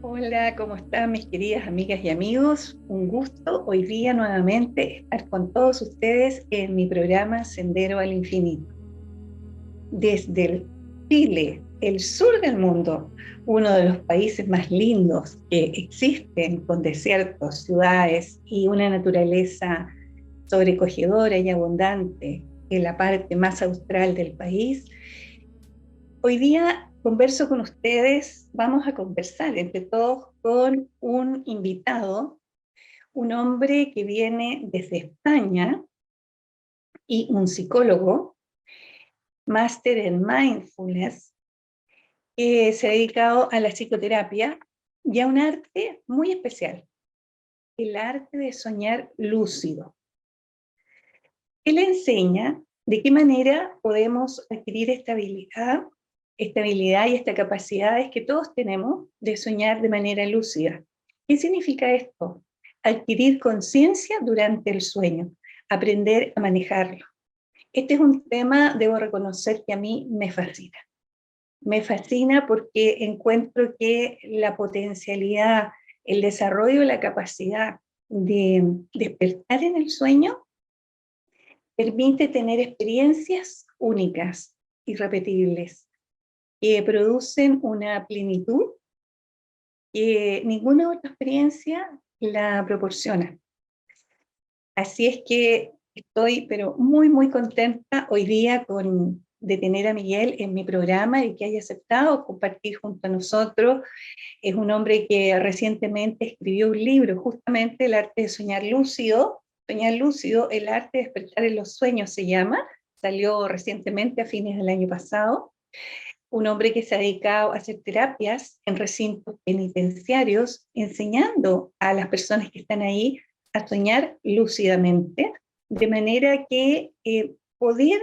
Hola, ¿cómo están mis queridas amigas y amigos? Un gusto hoy día nuevamente estar con todos ustedes en mi programa Sendero al Infinito. Desde el Chile, el sur del mundo, uno de los países más lindos que existen, con desiertos, ciudades y una naturaleza sobrecogedora y abundante en la parte más austral del país. Hoy día converso con ustedes, vamos a conversar entre todos con un invitado, un hombre que viene desde España y un psicólogo, máster en mindfulness, que se ha dedicado a la psicoterapia y a un arte muy especial, el arte de soñar lúcido. Él enseña de qué manera podemos adquirir esta habilidad y esta capacidad que todos tenemos de soñar de manera lúcida. ¿Qué significa esto? Adquirir conciencia durante el sueño, aprender a manejarlo. Este es un tema, debo reconocer, que a mí me fascina. Me fascina porque encuentro que la potencialidad, el desarrollo, la capacidad de despertar en el sueño permite tener experiencias únicas, irrepetibles, que producen una plenitud que ninguna otra experiencia la proporciona. Así es que estoy, pero muy, muy contenta hoy día de tener a Miguel en mi programa y que haya aceptado compartir junto a nosotros. Es un hombre que recientemente escribió un libro, justamente El arte de soñar lúcido. Soñar lúcido, el arte de despertar en los sueños se llama. Salió recientemente a fines del año pasado. Un hombre que se ha dedicado a hacer terapias en recintos penitenciarios, enseñando a las personas que están ahí a soñar lúcidamente, de manera que poder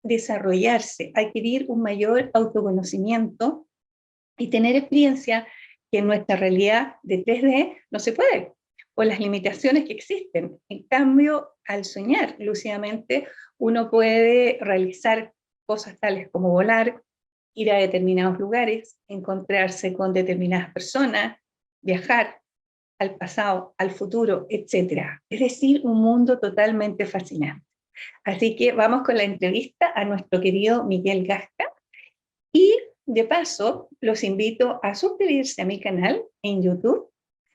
desarrollarse, adquirir un mayor autoconocimiento y tener experiencia que en nuestra realidad de 3D no se puede, por las limitaciones que existen. En cambio, al soñar lúcidamente, uno puede realizar cosas tales como volar, ir a determinados lugares, encontrarse con determinadas personas, viajar al pasado, al futuro, etc. Es decir, un mundo totalmente fascinante. Así que vamos con la entrevista a nuestro querido Miguel Gasca y de paso los invito a suscribirse a mi canal en YouTube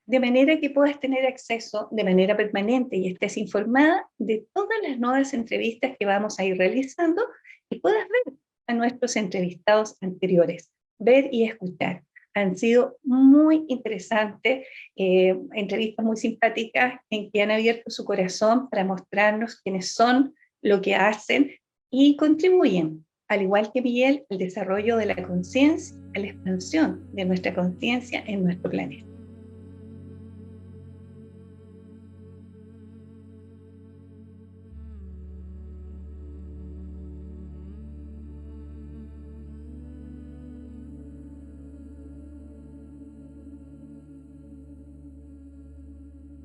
de manera que puedas tener acceso de manera permanente y estés informada de todas las nuevas entrevistas que vamos a ir realizando y puedas ver a nuestros entrevistados anteriores, ver y escuchar. Han sido muy interesantes, entrevistas muy simpáticas en que han abierto su corazón para mostrarnos quiénes son, lo que hacen y contribuyen, al igual que Miguel, al desarrollo de la conciencia, a la expansión de nuestra conciencia en nuestro planeta.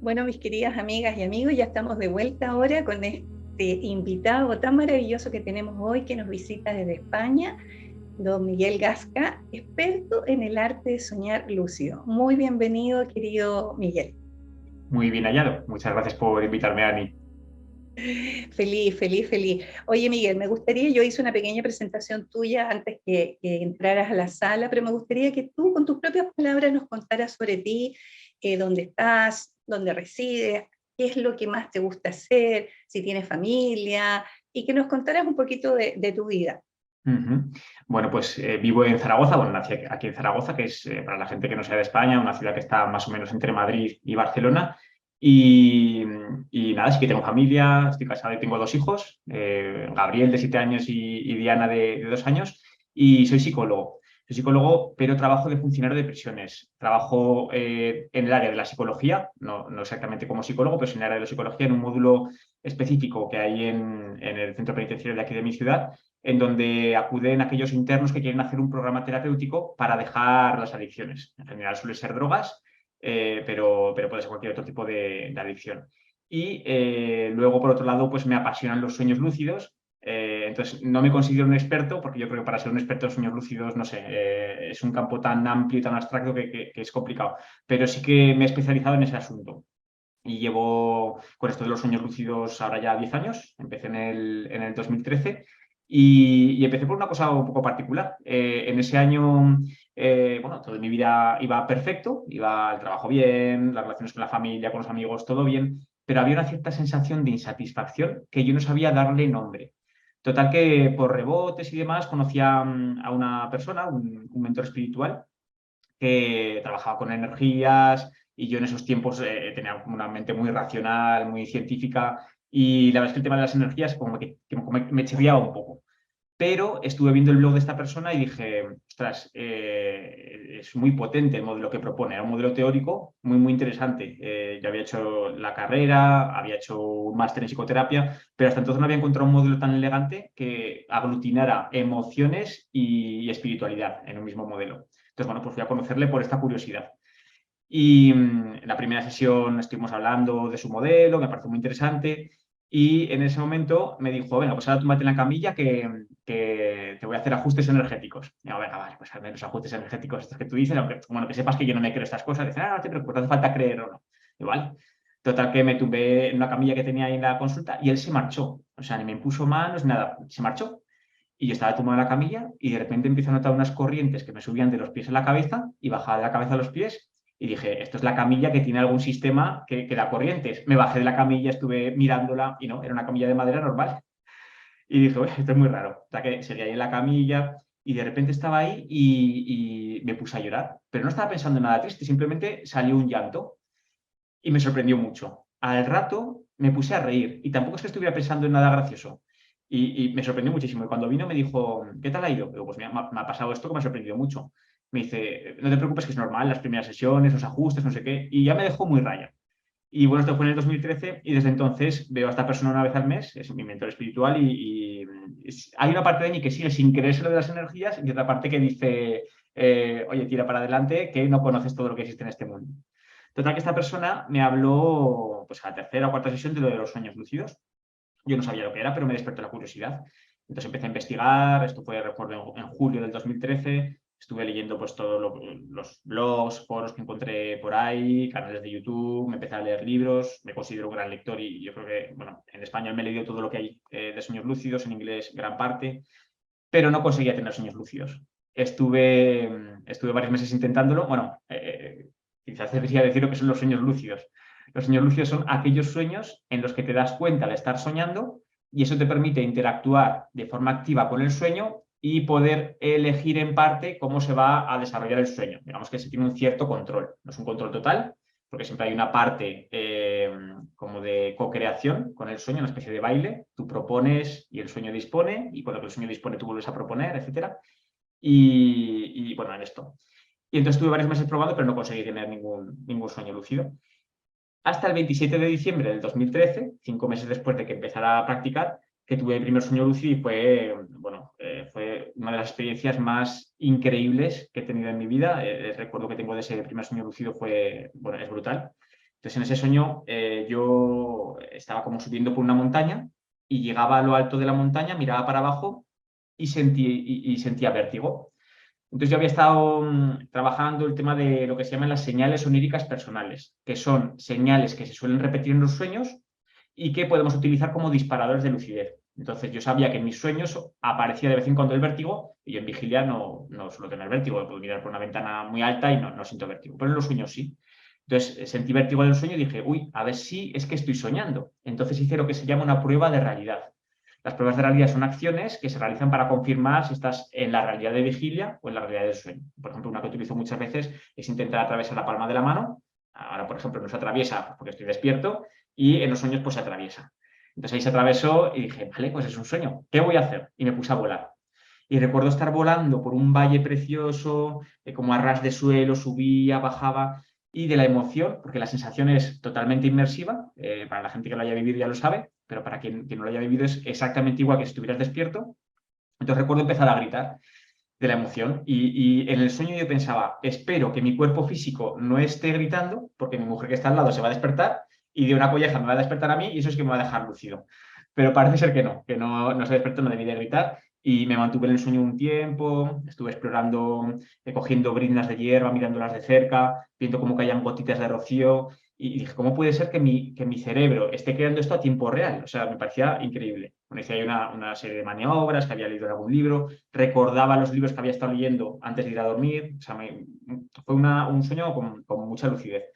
Bueno, mis queridas amigas y amigos, ya estamos de vuelta ahora con este invitado tan maravilloso que tenemos hoy, que nos visita desde España, don Miguel Gasca, experto en el arte de soñar lúcido. Muy bienvenido, querido Miguel. Muy bien hallado. Muchas gracias por invitarme, Ani. Feliz, feliz, feliz. Oye, Miguel, me gustaría, yo hice una pequeña presentación tuya antes que entraras a la sala, pero me gustaría que tú con tus propias palabras nos contaras sobre ti, dónde estás, dónde resides, qué es lo que más te gusta hacer, si tienes familia, y que nos contaras un poquito de tu vida. Ujú. Bueno, pues vivo en Zaragoza, bueno, nací aquí en Zaragoza, que es, para la gente que no sea de España, una ciudad que está más o menos entre Madrid y Barcelona. Y, y nada, sí que tengo familia, estoy casado y tengo dos hijos, Gabriel de 7 años y Diana de 2 años, y soy psicólogo. Soy psicólogo, pero trabajo de funcionario de prisiones. Trabajo en el área de la psicología, no exactamente como psicólogo, pero en el área de la psicología, en un módulo específico que hay en el centro penitenciario de aquí de mi ciudad, en donde acuden aquellos internos que quieren hacer un programa terapéutico para dejar las adicciones. En general suele ser drogas, pero puede ser cualquier otro tipo de adicción. Y luego, por otro lado, pues me apasionan los sueños lúcidos Entonces, no me considero un experto, porque yo creo que para ser un experto en sueños lúcidos, no sé, es un campo tan amplio y tan abstracto que es complicado. Pero sí que me he especializado en ese asunto. Y llevo con esto de los sueños lúcidos ahora ya 10 años. Empecé en el 2013 y empecé por una cosa un poco particular. En ese año, bueno, toda mi vida iba perfecto, iba el trabajo bien, las relaciones con la familia, con los amigos, todo bien, pero había una cierta sensación de insatisfacción que yo no sabía darle nombre. Total que por rebotes y demás conocí a una persona, un mentor espiritual, que trabajaba con energías y yo en esos tiempos tenía como una mente muy racional, muy científica y la verdad es que el tema de las energías como me chirriaba un poco. Pero estuve viendo el blog de esta persona y dije, ostras, es muy potente el modelo que propone. Era un modelo teórico muy interesante. Yo había hecho la carrera, había hecho un máster en psicoterapia, pero hasta entonces no había encontrado un modelo tan elegante que aglutinara emociones y espiritualidad en un mismo modelo. Entonces, bueno, pues fui a conocerle por esta curiosidad. Y en la primera sesión estuvimos hablando de su modelo, me pareció muy interesante. Y en ese momento me dijo, venga, pues ahora túmbate en la camilla que te voy a hacer ajustes energéticos. Y digo, venga, vale, pues hazme los ajustes energéticos estos que tú dices, aunque, bueno, que sepas que yo no me creo estas cosas. Dice, no te preocupes, no hace falta creer o no. Igual. Total que me tumbé en una camilla que tenía ahí en la consulta y él se marchó. O sea, ni me impuso manos, nada. Se marchó. Y yo estaba tumbado en la camilla y de repente empiezo a notar unas corrientes que me subían de los pies a la cabeza y bajaba de la cabeza a los pies. Y dije, esto es la camilla que tiene algún sistema que da corrientes. Me bajé de la camilla, estuve mirándola y no, era una camilla de madera normal. Y dije, "Uy, esto es muy raro". O sea, que seguía ahí en la camilla y de repente estaba ahí y me puse a llorar. Pero no estaba pensando en nada triste, simplemente salió un llanto y me sorprendió mucho. Al rato me puse a reír y tampoco es que estuviera pensando en nada gracioso. Y me sorprendió muchísimo. Y cuando vino me dijo, ¿qué tal ha ido? Digo, pues mira, me ha pasado esto que me ha sorprendido mucho. Me dice, no te preocupes que es normal, las primeras sesiones, los ajustes, no sé qué. Y ya me dejó muy raya. Y bueno, esto fue en el 2013 y desde entonces veo a esta persona una vez al mes, es mi mentor espiritual hay una parte de mí que sigue sin creerse lo de las energías y otra parte que dice, oye, tira para adelante, que no conoces todo lo que existe en este mundo. Total que esta persona me habló pues a la tercera o cuarta sesión de lo de los sueños lúcidos. Yo no sabía lo que era, pero me despertó la curiosidad. Entonces empecé a investigar, esto fue, recuerdo, en julio del 2013, estuve leyendo pues todos los blogs, foros que encontré por ahí, canales de YouTube, me empecé a leer libros, me considero un gran lector y yo creo que, bueno, en español me he leído todo lo que hay de sueños lúcidos, en inglés gran parte, pero no conseguía tener sueños lúcidos. Estuve varios meses intentándolo, bueno, quizás debería decir lo que son los sueños lúcidos. Los sueños lúcidos son aquellos sueños en los que te das cuenta de estar soñando y eso te permite interactuar de forma activa con el sueño y poder elegir en parte cómo se va a desarrollar el sueño. Digamos que se tiene un cierto control. No es un control total, porque siempre hay una parte como de co-creación con el sueño, una especie de baile. Tú propones y el sueño dispone, y cuando el sueño dispone tú vuelves a proponer, etc. Y bueno, en esto. Y entonces estuve varios meses probando, pero no conseguí tener ningún sueño lúcido. Hasta el 27 de diciembre del 2013, 5 meses después de que empezara a practicar, que tuve el primer sueño lúcido y fue, bueno, fue una de las experiencias más increíbles que he tenido en mi vida. El recuerdo que tengo de ese primer sueño lúcido fue, bueno, es brutal. Entonces, en ese sueño yo estaba como subiendo por una montaña y llegaba a lo alto de la montaña, miraba para abajo y sentía vértigo. Entonces yo había estado trabajando el tema de lo que se llaman las señales oníricas personales, que son señales que se suelen repetir en los sueños y que podemos utilizar como disparadores de lucidez. Entonces yo sabía que en mis sueños aparecía de vez en cuando el vértigo y yo en vigilia no suelo tener vértigo, puedo mirar por una ventana muy alta y no siento vértigo, pero en los sueños sí. Entonces sentí vértigo en el sueño y dije, uy, a ver si es que estoy soñando. Entonces hice lo que se llama una prueba de realidad. Las pruebas de realidad son acciones que se realizan para confirmar si estás en la realidad de vigilia o en la realidad del sueño. Por ejemplo, una que utilizo muchas veces es intentar atravesar la palma de la mano. Ahora, por ejemplo, no se atraviesa porque estoy despierto y en los sueños pues se atraviesa. Entonces ahí se atravesó y dije, vale, pues es un sueño. ¿Qué voy a hacer? Y me puse a volar. Y recuerdo estar volando por un valle precioso, como a ras de suelo, subía, bajaba, y de la emoción, porque la sensación es totalmente inmersiva, para la gente que lo haya vivido ya lo sabe, pero para quien no lo haya vivido es exactamente igual que si estuvieras despierto. Entonces recuerdo empezar a gritar de la emoción y en el sueño yo pensaba, espero que mi cuerpo físico no esté gritando, porque mi mujer que está al lado se va a despertar y de una colleja me va a despertar a mí y eso es que me va a dejar lúcido. pero parece ser que no se despertó, no debí de gritar. Y me mantuve en el sueño un tiempo, estuve explorando, cogiendo briznas de hierba, mirándolas de cerca, viendo cómo caían gotitas de rocío. Y dije, ¿cómo puede ser que mi cerebro esté creando esto a tiempo real? O sea, me parecía increíble. Bueno, decía, hay una serie de maniobras que había leído en algún libro, recordaba los libros que había estado leyendo antes de ir a dormir. O sea, fue un sueño con mucha lucidez.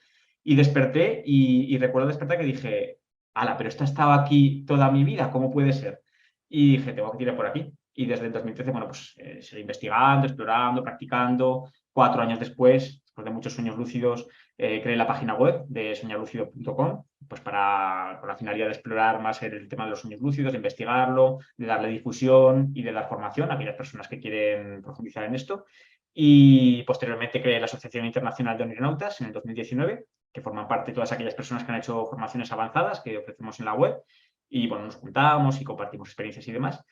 Y desperté y recuerdo despertar que dije, ala, pero esto ha estado aquí toda mi vida, ¿cómo puede ser? Y dije, tengo que tirar por aquí. Y desde el 2013, bueno, pues seguí investigando, explorando, practicando. 4 años después de muchos sueños lúcidos, creé la página web de soñarlucido.com, pues con la finalidad de explorar más el tema de los sueños lúcidos, de investigarlo, de darle difusión y de dar formación a aquellas personas que quieren profundizar en esto. Y posteriormente creé la Asociación Internacional de Oneironautas en el 2019, que forman parte de todas aquellas personas que han hecho formaciones avanzadas que ofrecemos en la web. Y bueno, nos juntamos y compartimos experiencias y demás.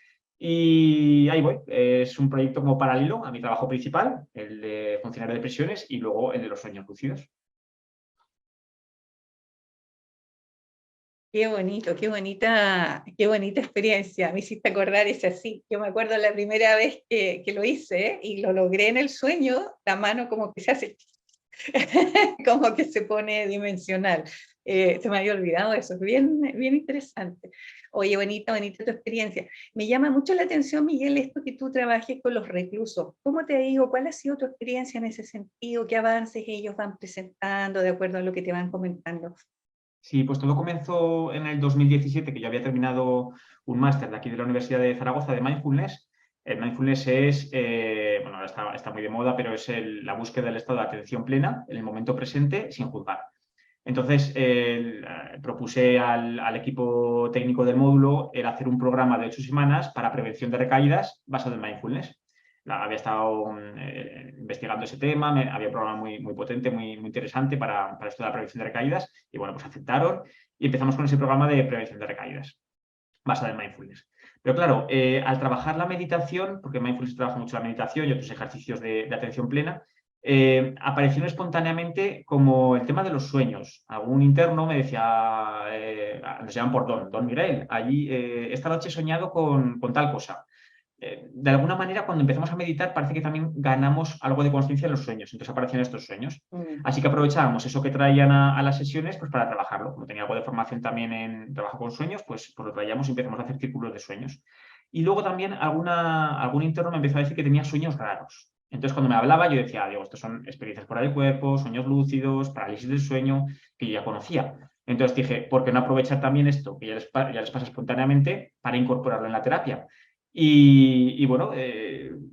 Y ahí voy. Es un proyecto como paralelo a mi trabajo principal, el de funcionario de prisiones, y luego el de los sueños lúcidos. Qué bonita experiencia. Me hiciste acordar, es así. Yo me acuerdo la primera vez que lo hice y lo logré en el sueño, la mano como que se hace, como que se pone dimensional. Se me había olvidado eso, es bien interesante. Oye, bonita tu experiencia. Me llama mucho la atención, Miguel, esto que tú trabajes con los reclusos. ¿Cómo te digo? ¿Cuál ha sido tu experiencia en ese sentido? ¿Qué avances ellos van presentando de acuerdo a lo que te van comentando? Sí, pues todo comenzó en el 2017, que yo había terminado un máster de aquí de la Universidad de Zaragoza de Mindfulness. El mindfulness es, bueno, ahora está muy de moda, pero es la búsqueda del estado de atención plena en el momento presente sin juzgar. Entonces, propuse al equipo técnico del módulo el hacer un programa de 8 semanas para prevención de recaídas basado en mindfulness. Había estado investigando ese tema, había un programa muy potente, muy interesante para esto de la prevención de recaídas, y bueno, pues aceptaron y empezamos con ese programa de prevención de recaídas basado en mindfulness. Pero claro, al trabajar la meditación, porque mindfulness trabaja mucho la meditación y otros ejercicios de atención plena, aparecieron espontáneamente como el tema de los sueños. Algún interno me decía, nos llaman por Don Miguel, allí esta noche he soñado con tal cosa. De alguna manera, cuando empezamos a meditar, parece que también ganamos algo de conciencia en los sueños, entonces aparecían estos sueños. Mm. Así que aprovechábamos eso que traían a las sesiones pues, para trabajarlo. Como tenía algo de formación también en trabajo con sueños, pues lo traíamos y empezamos a hacer círculos de sueños. Y luego también algún interno me empezó a decir que tenía sueños raros. Entonces, cuando me hablaba, yo decía, digo, estos son experiencias fuera del cuerpo, sueños lúcidos, parálisis del sueño, que yo ya conocía. Entonces dije, ¿por qué no aprovechar también esto, que ya les pasa espontáneamente, para incorporarlo en la terapia? Y bueno,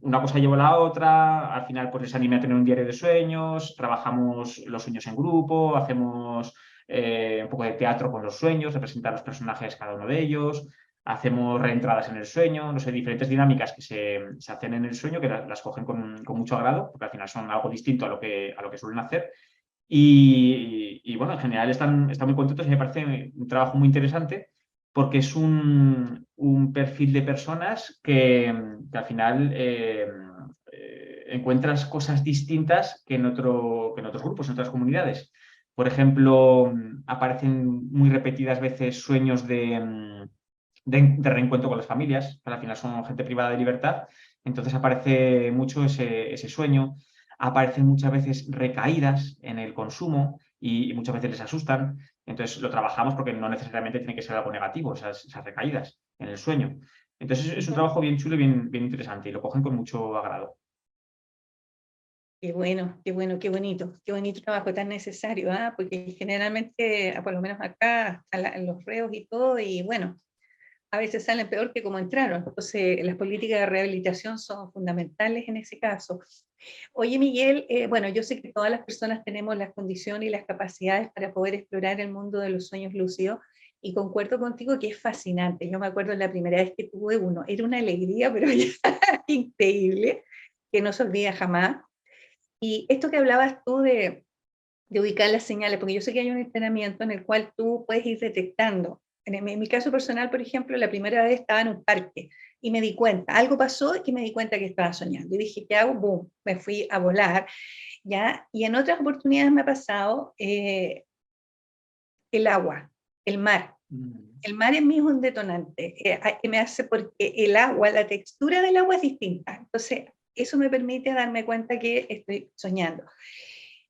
una cosa llevó a la otra, al final pues les animé a tener un diario de sueños, trabajamos los sueños en grupo, hacemos un poco de teatro con los sueños, representar los personajes cada uno de ellos, hacemos reentradas en el sueño, no sé, diferentes dinámicas que se hacen en el sueño que las cogen con mucho agrado, porque al final son algo distinto a lo que suelen hacer. Y bueno, en general están muy contentos y me parece un trabajo muy interesante porque es un perfil de personas que al final encuentras cosas distintas que en otros grupos, en otras comunidades. Por ejemplo, aparecen muy repetidas veces sueños de reencuentro con las familias, que al final son gente privada de libertad, entonces aparece mucho ese sueño. Aparecen muchas veces recaídas en el consumo y muchas veces les asustan. Entonces lo trabajamos porque no necesariamente tiene que ser algo negativo, esas recaídas en el sueño. Entonces es un Ujú. trabajo bien chulo y bien interesante y lo cogen con mucho agrado. Qué bonito trabajo tan necesario, ¿ah? Porque generalmente, por lo menos acá, están los reos y todo, y bueno, a veces salen peor que como entraron. Entonces, las políticas de rehabilitación son fundamentales en ese caso. Oye, Miguel, bueno, yo sé que todas las personas tenemos las condiciones y las capacidades para poder explorar el mundo de los sueños lúcidos, y concuerdo contigo que es fascinante. Yo me acuerdo la primera vez que tuve uno, era una alegría, pero ya increíble, que no se olvida jamás. Y esto que hablabas tú de ubicar las señales, porque yo sé que hay un entrenamiento en el cual tú puedes ir detectando. En mi caso personal, por ejemplo, la primera vez estaba en un parque y me di cuenta, algo pasó y me di cuenta que estaba soñando. Y dije, ¿qué hago? Boom, me fui a volar, ¿ya? Y en otras oportunidades me ha pasado el agua, el mar. El mar en mí es un detonante, me hace porque el agua, la textura del agua es distinta. Entonces, eso me permite darme cuenta que estoy soñando.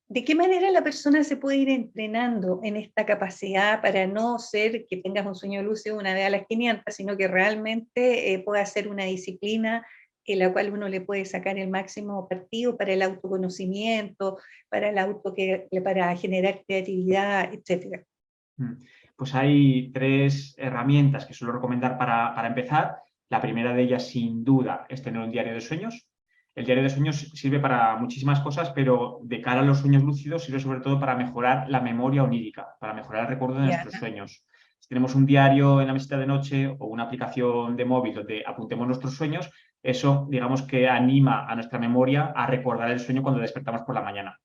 ¿De qué manera la persona se puede ir entrenando en esta capacidad para no ser que tengas un sueño lúcido una vez a las 500, sino que realmente pueda ser una disciplina en la cual uno le puede sacar el máximo partido para el autoconocimiento, para para generar creatividad, etcétera? Pues hay 3 herramientas que suelo recomendar para empezar. La primera de ellas, sin duda, es tener un diario de sueños. El diario de sueños sirve para muchísimas cosas, pero de cara a los sueños lúcidos sirve sobre todo para mejorar la memoria onírica, para mejorar el recuerdo de Ya. nuestros sueños. Si tenemos un diario en la mesita de noche o una aplicación de móvil donde apuntemos nuestros sueños, eso, digamos que anima a nuestra memoria a recordar el sueño cuando despertamos por la mañana.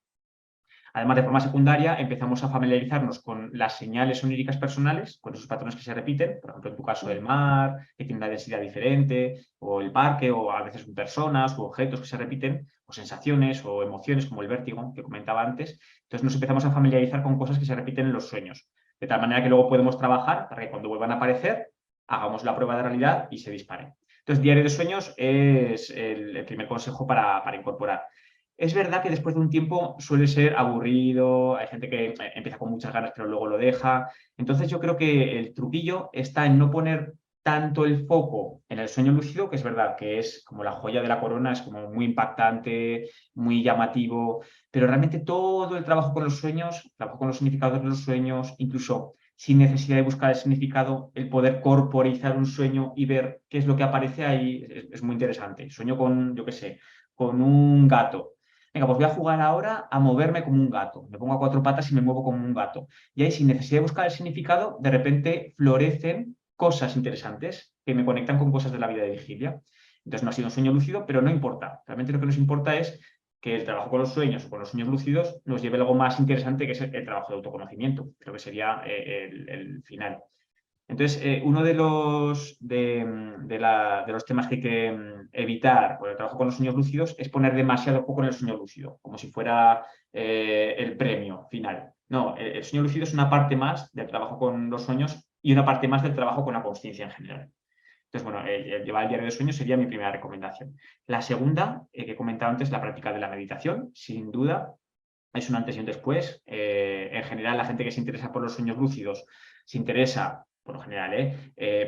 Además, de forma secundaria, empezamos a familiarizarnos con las señales oníricas personales, con esos patrones que se repiten, por ejemplo, en tu caso el mar, que tiene una densidad diferente, o el parque, o a veces personas u objetos que se repiten, o sensaciones o emociones como el vértigo que comentaba antes. Entonces nos empezamos a familiarizar con cosas que se repiten en los sueños, de tal manera que luego podemos trabajar para que cuando vuelvan a aparecer, hagamos la prueba de realidad y se dispare. Entonces, diario de sueños es el primer consejo para incorporar. Es verdad que después de un tiempo suele ser aburrido, hay gente que empieza con muchas ganas pero luego lo deja. Entonces yo creo que el truquillo está en no poner tanto el foco en el sueño lúcido, que es verdad que es como la joya de la corona, es como muy impactante, muy llamativo, pero realmente todo el trabajo con los sueños, el trabajo con los significados de los sueños, incluso sin necesidad de buscar el significado, el poder corporizar un sueño y ver qué es lo que aparece ahí es muy interesante. Sueño con, yo qué sé, con un gato. Venga, pues voy a jugar ahora a moverme como un gato. Me pongo a 4 patas y me muevo como un gato. Y ahí, sin necesidad de buscar el significado, de repente florecen cosas interesantes que me conectan con cosas de la vida de vigilia. Entonces no ha sido un sueño lúcido, pero no importa. Realmente lo que nos importa es que el trabajo con los sueños o con los sueños lúcidos nos lleve a algo más interesante, que es el trabajo de autoconocimiento. Creo que sería el final. Entonces, uno de los temas que hay que evitar por el trabajo con los sueños lúcidos es poner demasiado foco en el sueño lúcido, como si fuera el premio final. No, el sueño lúcido es una parte más del trabajo con los sueños y una parte más del trabajo con la consciencia en general. Entonces, bueno, llevar el diario de sueños sería mi primera recomendación. La segunda, que he comentado antes, la práctica de la meditación. Sin duda, es un antes y un después. En general, la gente que se interesa por los sueños lúcidos se interesa, por lo general,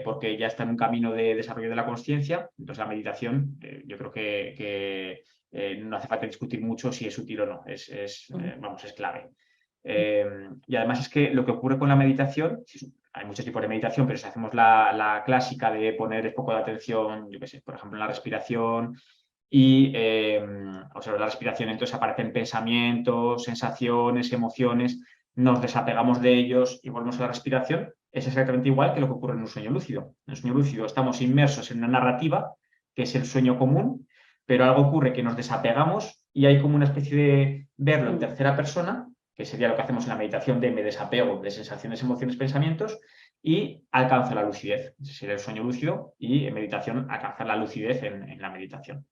porque ya está en un camino de desarrollo de la consciencia. Entonces, la meditación, yo creo que no hace falta discutir mucho si es útil o no. Vamos, es clave. Y además es que lo que ocurre con la meditación, hay muchos tipos de meditación, pero si hacemos la clásica de poner el foco de atención, yo qué sé, por ejemplo, en la respiración y observar la respiración, entonces aparecen pensamientos, sensaciones, emociones, nos desapegamos de ellos y volvemos a la respiración, es exactamente igual que lo que ocurre en un sueño lúcido. En un sueño lúcido estamos inmersos en una narrativa, que es el sueño común, pero algo ocurre que nos desapegamos y hay como una especie de verlo en tercera persona, que sería lo que hacemos en la meditación de me desapego de sensaciones, emociones, pensamientos, y alcanzo la lucidez. Ese sería el sueño lúcido y en meditación alcanzar la lucidez en la meditación.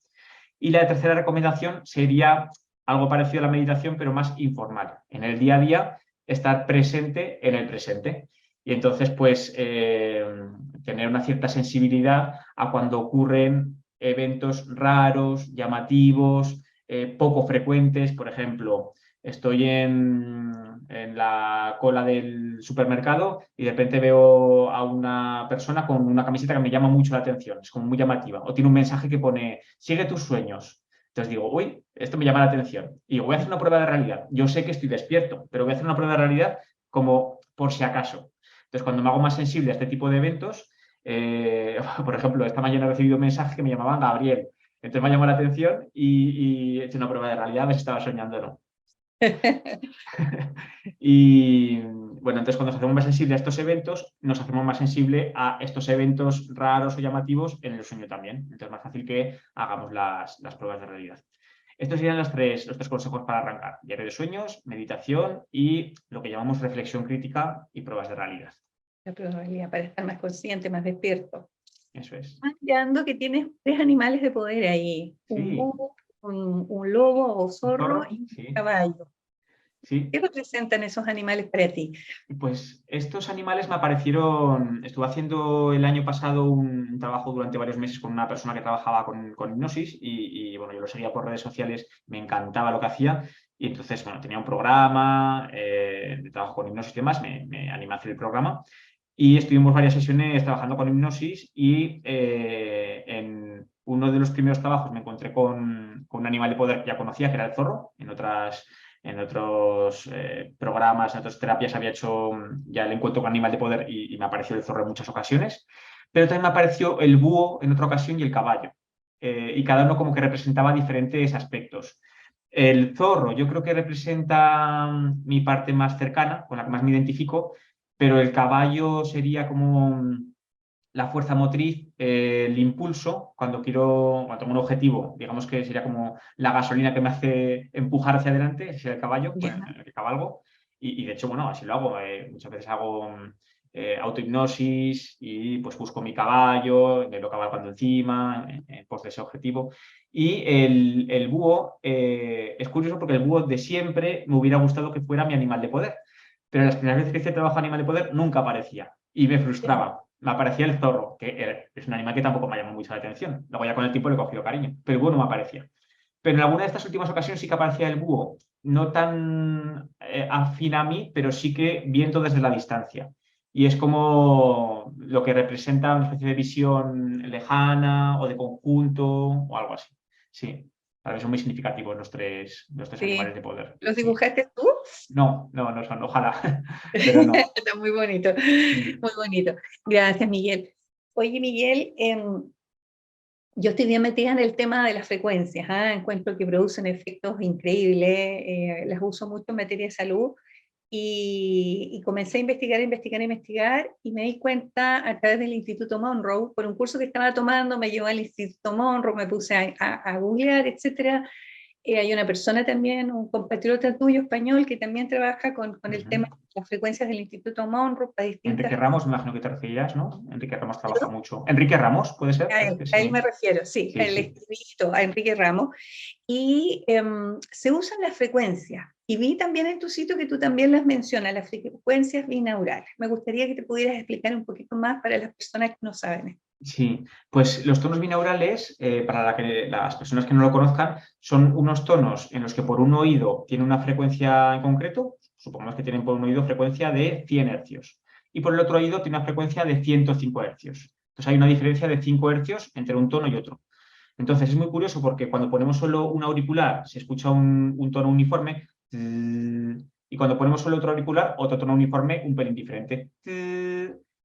Y la tercera recomendación sería algo parecido a la meditación, pero más informal. En el día a día, estar presente en el presente. Y entonces, pues, tener una cierta sensibilidad a cuando ocurren eventos raros, llamativos, poco frecuentes. Por ejemplo, estoy en la cola del supermercado y de repente veo a una persona con una camiseta que me llama mucho la atención, es como muy llamativa, o tiene un mensaje que pone, sigue tus sueños. Entonces digo, uy, esto me llama la atención. Y digo, voy a hacer una prueba de realidad. Yo sé que estoy despierto, pero voy a hacer una prueba de realidad como por si acaso. Entonces, cuando me hago más sensible a este tipo de eventos, por ejemplo, esta mañana he recibido un mensaje que me llamaban Gabriel. Entonces me llamó la atención y he hecho una prueba de realidad, a ver si estaba soñando o no. Y bueno, entonces cuando nos hacemos más sensibles a estos eventos, nos hacemos más sensibles a estos eventos raros o llamativos en el sueño también. Entonces es más fácil que hagamos las pruebas de realidad. Estos serían los tres consejos para arrancar: diario de sueños, meditación y lo que llamamos reflexión crítica y pruebas de realidad. La probabilidad para estar más consciente, más despierto. Eso es. Mirando que tienes 3 animales de poder ahí, Sí. un búho, un lobo o zorro y un Sí. caballo. Sí. ¿Qué representan esos animales para ti? Pues estos animales me aparecieron, estuve haciendo el año pasado un trabajo durante varios meses con una persona que trabajaba con hipnosis bueno, yo lo seguía por redes sociales, me encantaba lo que hacía y entonces, bueno, tenía un programa de trabajo con hipnosis y demás, me animé a hacer el programa y estuvimos varias sesiones trabajando con hipnosis y en uno de los primeros trabajos me encontré con un animal de poder que ya conocía, que era el zorro, en otros programas, en otras terapias había hecho ya el encuentro con animal de poder y me apareció el zorro en muchas ocasiones, pero también me apareció el búho en otra ocasión y el caballo. Y cada uno como que representaba diferentes aspectos. El zorro yo creo que representa mi parte más cercana, con la que más me identifico, pero el caballo sería como la fuerza motriz, el impulso, cuando tengo un objetivo, digamos que sería como la gasolina que me hace empujar hacia adelante, ese es el caballo, Ya. con el que cabalgo, y de hecho, bueno, así lo hago. Muchas veces hago autohipnosis y pues busco mi caballo, me lo cabalgando encima, en pos de ese objetivo. Y el búho, es curioso porque el búho de siempre me hubiera gustado que fuera mi animal de poder, pero las primeras veces que hice trabajo animal de poder nunca aparecía y me frustraba. Me aparecía el zorro, que es un animal que tampoco me llamó mucho la atención. Luego ya con el tiempo le he cogido cariño, pero el búho no me aparecía. Pero en alguna de estas últimas ocasiones sí que aparecía el búho, no tan afín a mí, pero sí que viendo desde la distancia. Y es como lo que representa una especie de visión lejana o de conjunto o algo así. Sí, para mí son muy significativos los tres animales Sí. de poder. ¿Los Sí. dibujaste tú? No son, ojalá, pero no. Está muy bonito, Sí. muy bonito. Gracias, Miguel. Oye, Miguel, yo estoy bien metida en el tema de las frecuencias, ¿ah? Encuentro que producen efectos increíbles, las uso mucho en materia de salud y comencé a investigar y me di cuenta a través del Instituto Monroe, por un curso que estaba tomando, me llevó al Instituto Monroe, me puse a googlear, etcétera. Hay una persona también, un compatriota tuyo español, que también trabaja con el tema Ujú. de las frecuencias del Instituto Monroe para Enrique distintas... Ramos, me imagino que te referirás, ¿no? Enrique Ramos trabaja mucho. Enrique Ramos, ¿puede ser? A él me Sí, refiero, sí, sí, al sí. escribito, a Enrique Ramos. Y se usan las frecuencias. Y vi también en tu sitio que tú también las mencionas, las frecuencias binaurales. Me gustaría que te pudieras explicar un poquito más para las personas que no saben. Sí, pues los tonos binaurales, para las personas que no lo conozcan, son unos tonos en los que por un oído tiene una frecuencia en concreto, supongamos que tienen por un oído frecuencia de 100 hercios, y por el otro oído tiene una frecuencia de 105 hercios. Entonces hay una diferencia de 5 hercios entre un tono y otro. Entonces es muy curioso porque cuando ponemos solo un auricular se escucha un tono uniforme y cuando ponemos solo otro auricular, otro tono uniforme un pelín diferente.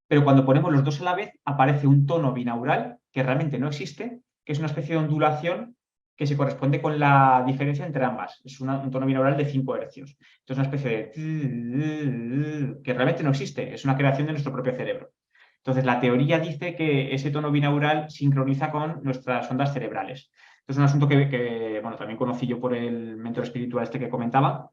Pero cuando ponemos los dos a la vez aparece un tono binaural que realmente no existe, que es una especie de ondulación que se corresponde con la diferencia entre ambas. Es un tono binaural de 5 hercios. Entonces una especie de que realmente no existe, es una creación de nuestro propio cerebro. Entonces, la teoría dice que ese tono binaural sincroniza con nuestras ondas cerebrales. Esto es un asunto bueno, también conocí yo por el mentor espiritual este que comentaba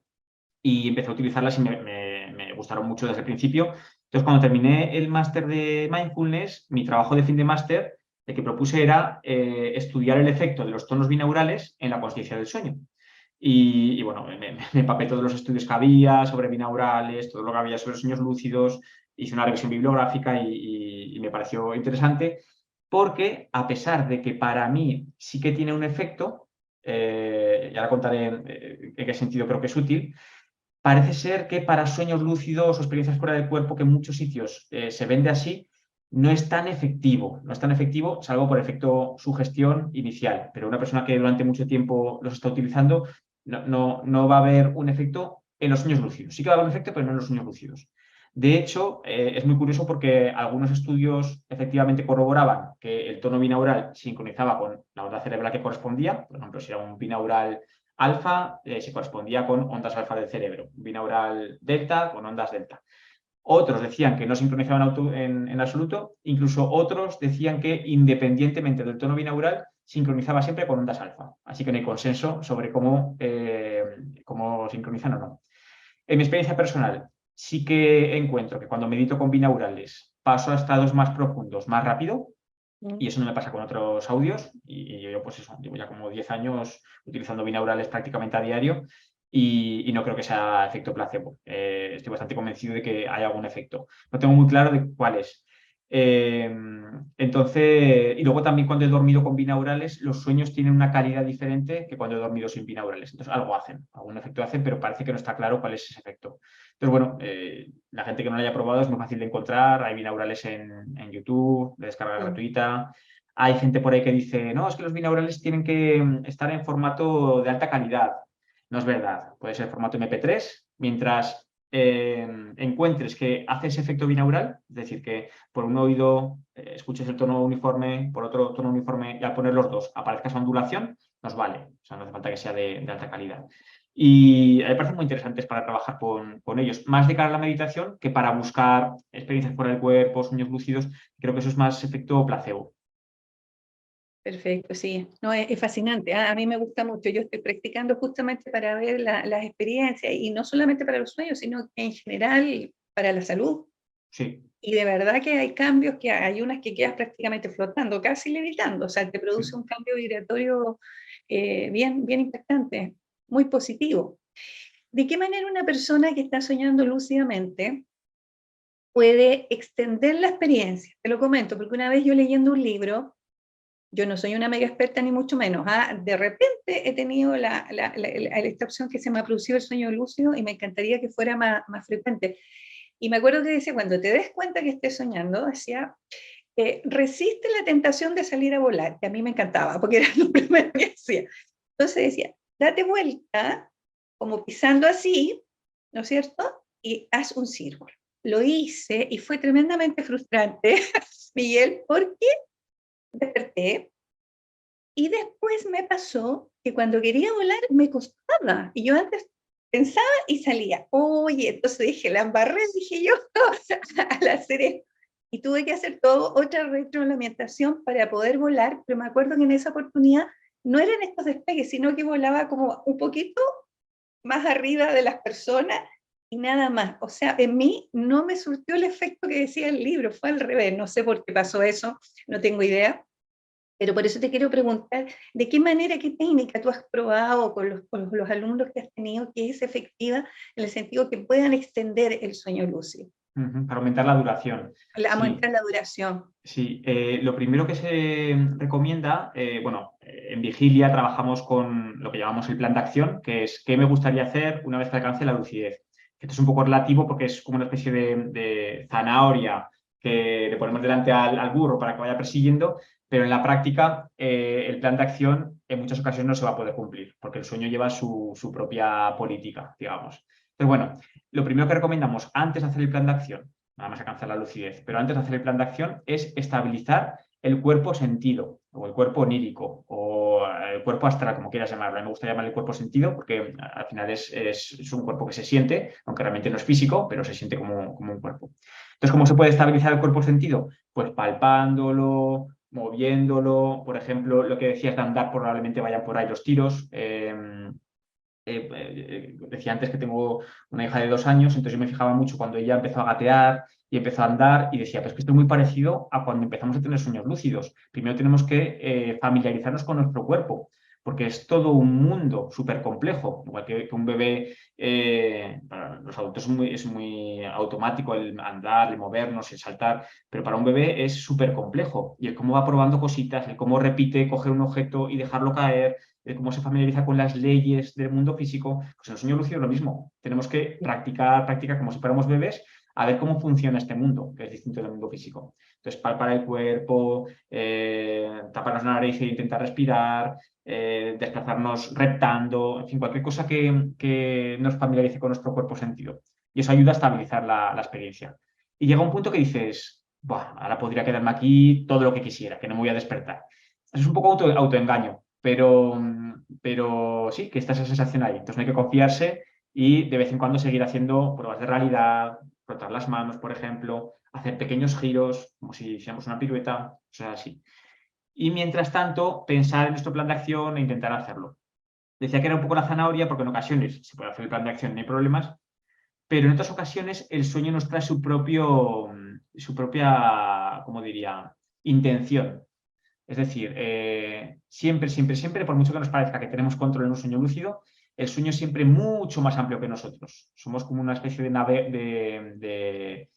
y empecé a utilizarlas y me gustaron mucho desde el principio. Entonces, cuando terminé el máster de Mindfulness, mi trabajo de fin de máster, el que propuse era estudiar el efecto de los tonos binaurales en la conciencia del sueño. Bueno, me empapé todos los estudios que había sobre binaurales, todo lo que había sobre sueños lúcidos, hice una revisión bibliográfica y me pareció interesante porque a pesar de que para mí sí que tiene un efecto, y ahora contaré en qué sentido creo que es útil, parece ser que para sueños lúcidos o experiencias fuera del cuerpo, que en muchos sitios se vende así, no es tan efectivo. No es tan efectivo, salvo por efecto sugestión inicial. Pero una persona que durante mucho tiempo los está utilizando, no va a haber un efecto en los sueños lúcidos. Sí que va a haber un efecto, pero no en los sueños lúcidos. De hecho, es muy curioso porque algunos estudios efectivamente corroboraban que el tono binaural sincronizaba con la onda cerebral que correspondía. Por ejemplo, si era un binaural alfa, se correspondía con ondas alfa del cerebro, binaural delta con ondas delta. Otros decían que no sincronizaban en absoluto, incluso otros decían que independientemente del tono binaural, sincronizaba siempre con ondas alfa. Así que no hay consenso sobre cómo sincronizan o no. En mi experiencia personal, sí que encuentro que cuando medito con binaurales paso a estados más profundos más rápido, y eso no me pasa con otros audios, y yo pues eso, llevo ya como 10 años utilizando binaurales prácticamente a diario, y no creo que sea efecto placebo. Estoy bastante convencido de que hay algún efecto. No tengo muy claro de cuál es. Entonces, y luego también cuando he dormido con binaurales, los sueños tienen una calidad diferente que cuando he dormido sin binaurales. Entonces, algo hacen, algún efecto hacen, pero parece que no está claro cuál es ese efecto. Entonces, bueno, la gente que no lo haya probado es muy fácil de encontrar. Hay binaurales en YouTube, de descarga Mm. gratuita. Hay gente por ahí que dice, no, es que los binaurales tienen que estar en formato de alta calidad. No es verdad. Puede ser formato MP3, mientras encuentres que hace ese efecto binaural, es decir, que por un oído escuches el tono uniforme, por otro tono uniforme, y al poner los dos aparezca esa ondulación, nos vale. O sea, no hace falta que sea de alta calidad. Y me parecen muy interesantes para trabajar con ellos, más de cara a la meditación que para buscar experiencias por el cuerpo, sueños lúcidos. Creo que eso es más efecto placebo. Perfecto, sí. No, es fascinante. A mí me gusta mucho. Yo estoy practicando justamente para ver las experiencias y no solamente para los sueños, sino que en general para la salud. Sí, Y de verdad que hay cambios, que hay unas que quedas prácticamente flotando, casi levitando. O sea, te produce sí. un cambio vibratorio bien, bien impactante, muy positivo. ¿De qué manera una persona que está soñando lúcidamente puede extender la experiencia? Te lo comento, porque una vez yo leyendo un libro, yo no soy una mega experta ni mucho menos. De repente he tenido esta opción que se me ha producido el sueño lúcido y me encantaría que fuera más frecuente. Y me acuerdo que decía, cuando te des cuenta que estés soñando, decía, resiste la tentación de salir a volar, que a mí me encantaba, porque era lo primero que hacía. Entonces decía, date vuelta, como pisando así, ¿no es cierto? Y haz un círculo. Lo hice y fue tremendamente frustrante, Miguel, porque desperté y después me pasó que cuando quería volar me costaba. Y yo antes pensaba y salía. Oye, entonces dije, la embarré, dije yo, al hacer esto. Y tuve que hacer todo otra retroalimentación para poder volar, pero me acuerdo que en esa oportunidad no eran estos despegues, sino que volaba como un poquito más arriba de las personas y nada más. O sea, en mí no me surtió el efecto que decía el libro, fue al revés. No sé por qué pasó eso, no tengo idea. Pero por eso te quiero preguntar, ¿de qué manera, qué técnica tú has probado con los alumnos que has tenido que es efectiva en el sentido que puedan extender el sueño lúcido? Para aumentar la duración. Sí, Aumentar la duración. sí. Lo primero que se recomienda, bueno, en Vigilia trabajamos con lo que llamamos el plan de acción, que es qué me gustaría hacer una vez que alcance la lucidez. Esto es un poco relativo porque es como una especie de zanahoria que le ponemos delante al burro para que vaya persiguiendo, pero en la práctica el plan de acción en muchas ocasiones no se va a poder cumplir porque el sueño lleva su propia política, digamos. Entonces, bueno, lo primero que recomendamos antes de hacer el plan de acción, nada más alcanzar la lucidez, pero antes de hacer el plan de acción es estabilizar el cuerpo sentido o el cuerpo onírico o el cuerpo astral, como quieras llamarlo. A mí me gusta llamar el cuerpo sentido porque al final es un cuerpo que se siente, aunque realmente no es físico, pero se siente como un cuerpo. Entonces, ¿cómo se puede estabilizar el cuerpo sentido? Pues palpándolo, moviéndolo. Por ejemplo, lo que decías de andar, probablemente vayan por ahí los tiros. Decía antes que tengo una hija de 2 años, entonces yo me fijaba mucho cuando ella empezó a gatear y empezó a andar y decía, pues que esto es muy parecido a cuando empezamos a tener sueños lúcidos. Primero tenemos que familiarizarnos con nuestro cuerpo, porque es todo un mundo súper complejo, igual que un bebé, para los adultos es muy automático el andar, el movernos, el saltar, pero para un bebé es súper complejo y el cómo va probando cositas, el cómo repite, coger un objeto y dejarlo caer, de cómo se familiariza con las leyes del mundo físico, pues en el sueño lúcido es lo mismo. Tenemos que practicar como si fuéramos bebés a ver cómo funciona este mundo, que es distinto del mundo físico. Entonces, palpar el cuerpo, taparnos la nariz e intentar respirar, desplazarnos reptando, en fin, cualquier cosa que nos familiarice con nuestro cuerpo sentido. Y eso ayuda a estabilizar la experiencia. Y llega un punto que dices, "Buah, ahora podría quedarme aquí todo lo que quisiera, que no me voy a despertar". Es un poco autoengaño, pero sí, que está esa sensación ahí. Entonces no hay que confiarse y de vez en cuando seguir haciendo pruebas de realidad, frotar las manos, por ejemplo, hacer pequeños giros, como si hiciéramos una pirueta, o sea, así. Y mientras tanto, pensar en nuestro plan de acción e intentar hacerlo. Decía que era un poco la zanahoria porque en ocasiones se puede hacer el plan de acción, no hay problemas, pero en otras ocasiones el sueño nos trae su propia, ¿cómo diría?, intención. Es decir, siempre, siempre, siempre, por mucho que nos parezca que tenemos control en un sueño lúcido, el sueño es siempre mucho más amplio que nosotros. Somos como una especie de nave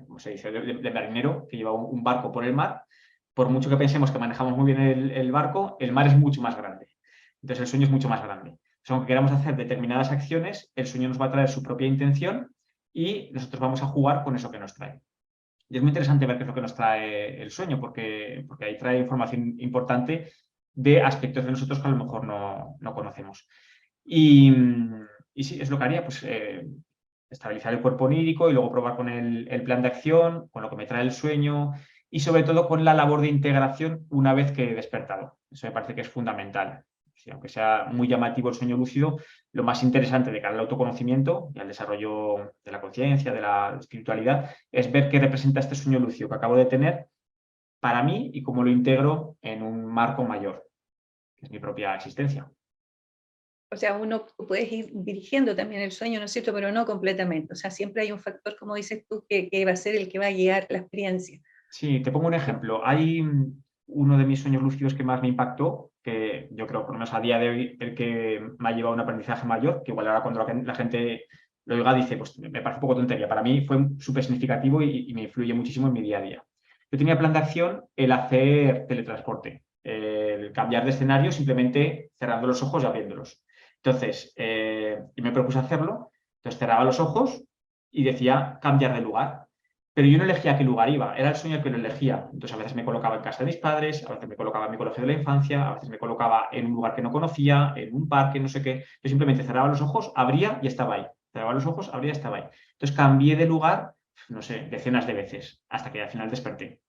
¿cómo se dice? De marinero que lleva un barco por el mar. Por mucho que pensemos que manejamos muy bien el barco, el mar es mucho más grande. Entonces el sueño es mucho más grande. Entonces, aunque queramos hacer determinadas acciones, el sueño nos va a traer su propia intención y nosotros vamos a jugar con eso que nos trae. Y es muy interesante ver qué es lo que nos trae el sueño, porque ahí trae información importante de aspectos de nosotros que a lo mejor no conocemos. Y sí, es lo que haría, pues estabilizar el cuerpo onírico y luego probar con el plan de acción, con lo que me trae el sueño y sobre todo con la labor de integración una vez que he despertado. Eso me parece que es fundamental. Sí, aunque sea muy llamativo el sueño lúcido, lo más interesante de cara al autoconocimiento y al desarrollo de la conciencia, de la espiritualidad, es ver qué representa este sueño lúcido que acabo de tener para mí y cómo lo integro en un marco mayor, que es mi propia existencia. O sea, uno puedes ir dirigiendo también el sueño, ¿no es cierto? Pero no completamente. O sea, siempre hay un factor, como dices tú, que va a ser el que va a guiar la experiencia. Sí, te pongo un ejemplo. Hay uno de mis sueños lúcidos que más me impactó, que yo creo, por lo menos a día de hoy, el que me ha llevado a un aprendizaje mayor, que igual ahora cuando la gente lo oiga dice, pues me parece un poco tontería. Para mí fue súper significativo y me influye muchísimo en mi día a día. Yo tenía plan de acción el hacer teletransporte, el cambiar de escenario simplemente cerrando los ojos y abriéndolos. Entonces, y me propuse hacerlo, entonces cerraba los ojos y decía cambiar de lugar. Pero yo no elegía a qué lugar iba, era el sueño el que lo elegía. Entonces a veces me colocaba en casa de mis padres, a veces me colocaba en mi colegio de la infancia, a veces me colocaba en un lugar que no conocía, en un parque, no sé qué. Yo simplemente cerraba los ojos, abría y estaba ahí. Cerraba los ojos, abría y estaba ahí. Entonces cambié de lugar, no sé, decenas de veces, hasta que al final desperté.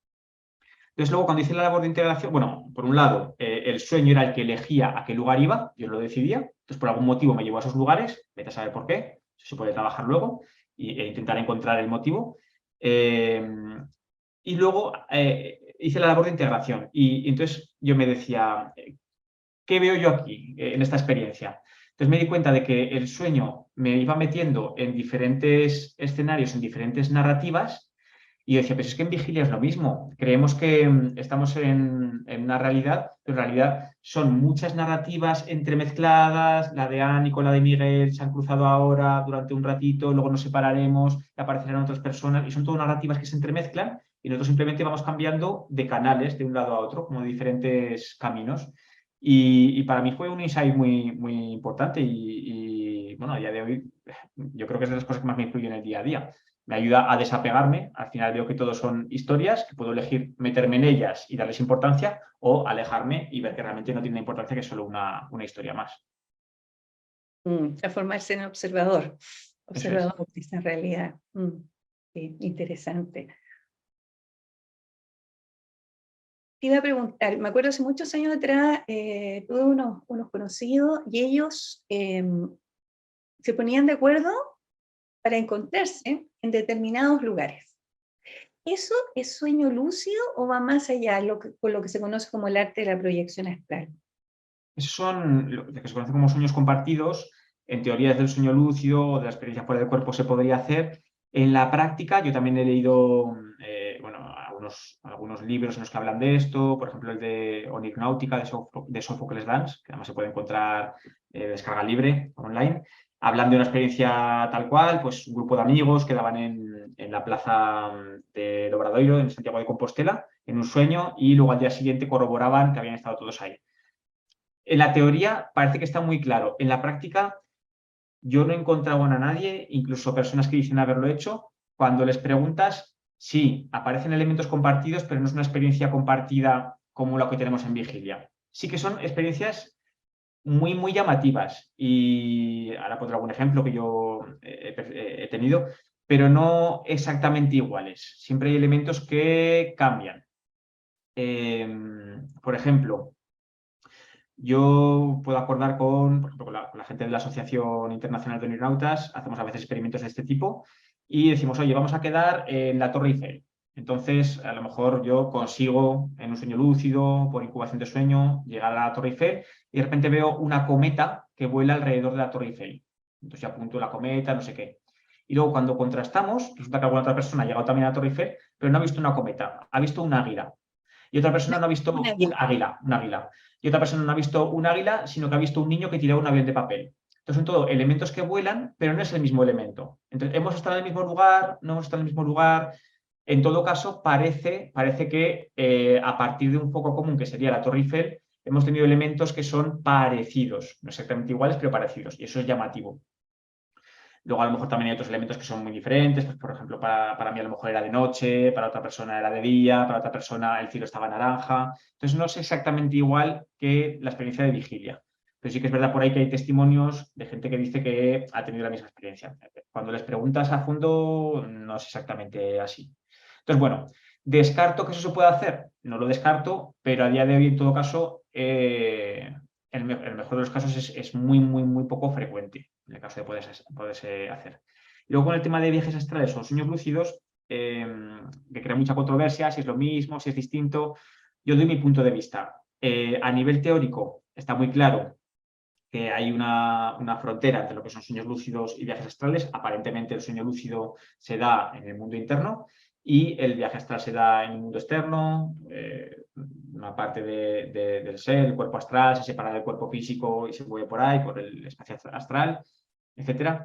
Entonces luego cuando hice la labor de integración, bueno, por un lado, el sueño era el que elegía a qué lugar iba, yo lo decidía. Entonces por algún motivo me llevó a esos lugares, vete a saber por qué, eso se puede trabajar luego e intentar encontrar el motivo. Y luego hice la labor de integración y entonces yo me decía, ¿qué veo yo aquí en esta experiencia? Entonces me di cuenta de que el sueño me iba metiendo en diferentes escenarios, en diferentes narrativas y yo decía, pues es que en vigilia es lo mismo. Creemos que estamos en una realidad, pero en realidad son muchas narrativas entremezcladas, la de Anne y con la de Miguel se han cruzado ahora durante un ratito, luego nos separaremos, y aparecerán otras personas, y son todas narrativas que se entremezclan y nosotros simplemente vamos cambiando de canales de un lado a otro, como de diferentes caminos. Y para mí fue un insight muy importante bueno, a día de hoy yo creo que es de las cosas que más me influyen en el día a día. Me ayuda a desapegarme, al final veo que todos son historias, que puedo elegir meterme en ellas y darles importancia o alejarme y ver que realmente no tiene importancia, que es solo una historia más. Transformarse en observador, Eso es. observador de esa realidad. Sí, interesante. Te iba a preguntar, me acuerdo hace muchos años atrás, tuve unos conocidos y ellos se ponían de acuerdo para encontrarse en determinados lugares. ¿Eso es sueño lúcido o va más allá, con lo que se conoce como el arte de la proyección astral? Esos son lo que se conocen como sueños compartidos. En teoría, desde el sueño lúcido o de la experiencia fuera del cuerpo se podría hacer. En la práctica, yo también he leído bueno, algunos libros en los que hablan de esto, por ejemplo, el de Onirnáutica de Sophocles Dance, que además se puede encontrar de descarga libre online. Hablan de una experiencia tal cual, pues un grupo de amigos quedaban en la plaza de Obradoiro, en Santiago de Compostela, en un sueño, y luego al día siguiente corroboraban que habían estado todos ahí. En la teoría parece que está muy claro. En la práctica yo no he encontrado a nadie, incluso personas que dicen haberlo hecho, cuando les preguntas, sí, aparecen elementos compartidos, pero no es una experiencia compartida como la que tenemos en vigilia. Sí que son experiencias muy llamativas. Y ahora pondré algún ejemplo que yo he tenido, pero no exactamente iguales. Siempre hay elementos que cambian. Por ejemplo, yo puedo acordar por ejemplo, con la gente de la Asociación Internacional de Onirnautas, hacemos a veces experimentos de este tipo y decimos, oye, vamos a quedar en la Torre Eiffel. Entonces, a lo mejor yo consigo en un sueño lúcido, por incubación de sueño, llegar a la Torre Eiffel y de repente veo una cometa que vuela alrededor de la Torre Eiffel. Entonces yo apunto la cometa, no sé qué. Y luego cuando contrastamos, resulta que alguna otra persona ha llegado también a la Torre Eiffel, pero no ha visto una cometa, ha visto un águila. Y otra persona no ha visto Un un águila. Y otra persona no ha visto un águila, sino que ha visto un niño que tiraba un avión de papel. Entonces son todo elementos que vuelan, pero no es el mismo elemento. Entonces, ¿hemos estado en el mismo lugar? ¿No hemos estado en el mismo lugar? En todo caso, parece que a partir de un foco común, que sería la Torre Eiffel, hemos tenido elementos que son parecidos, no exactamente iguales, pero parecidos, y eso es llamativo. Luego, a lo mejor también hay otros elementos que son muy diferentes, pues, por ejemplo, para mí a lo mejor era de noche, para otra persona era de día, para otra persona el cielo estaba naranja. Entonces, no es exactamente igual que la experiencia de vigilia. Pero sí que es verdad por ahí que hay testimonios de gente que dice que ha tenido la misma experiencia. Cuando les preguntas a fondo, no es exactamente así. Entonces, bueno, ¿descarto que eso se pueda hacer? No lo descarto, pero a día de hoy, en todo caso, el mejor de los casos es muy, muy, muy poco frecuente, en el caso de poderse hacer. Y luego, con el tema de viajes astrales o sueños lúcidos, que crea mucha controversia, si es lo mismo, si es distinto. Yo doy mi punto de vista. A nivel teórico, está muy claro que hay una frontera entre lo que son sueños lúcidos y viajes astrales. Aparentemente el sueño lúcido se da en el mundo interno y el viaje astral se da en el mundo externo. Una parte del ser, el cuerpo astral, se separa del cuerpo físico y se mueve por ahí, por el espacio astral, etc.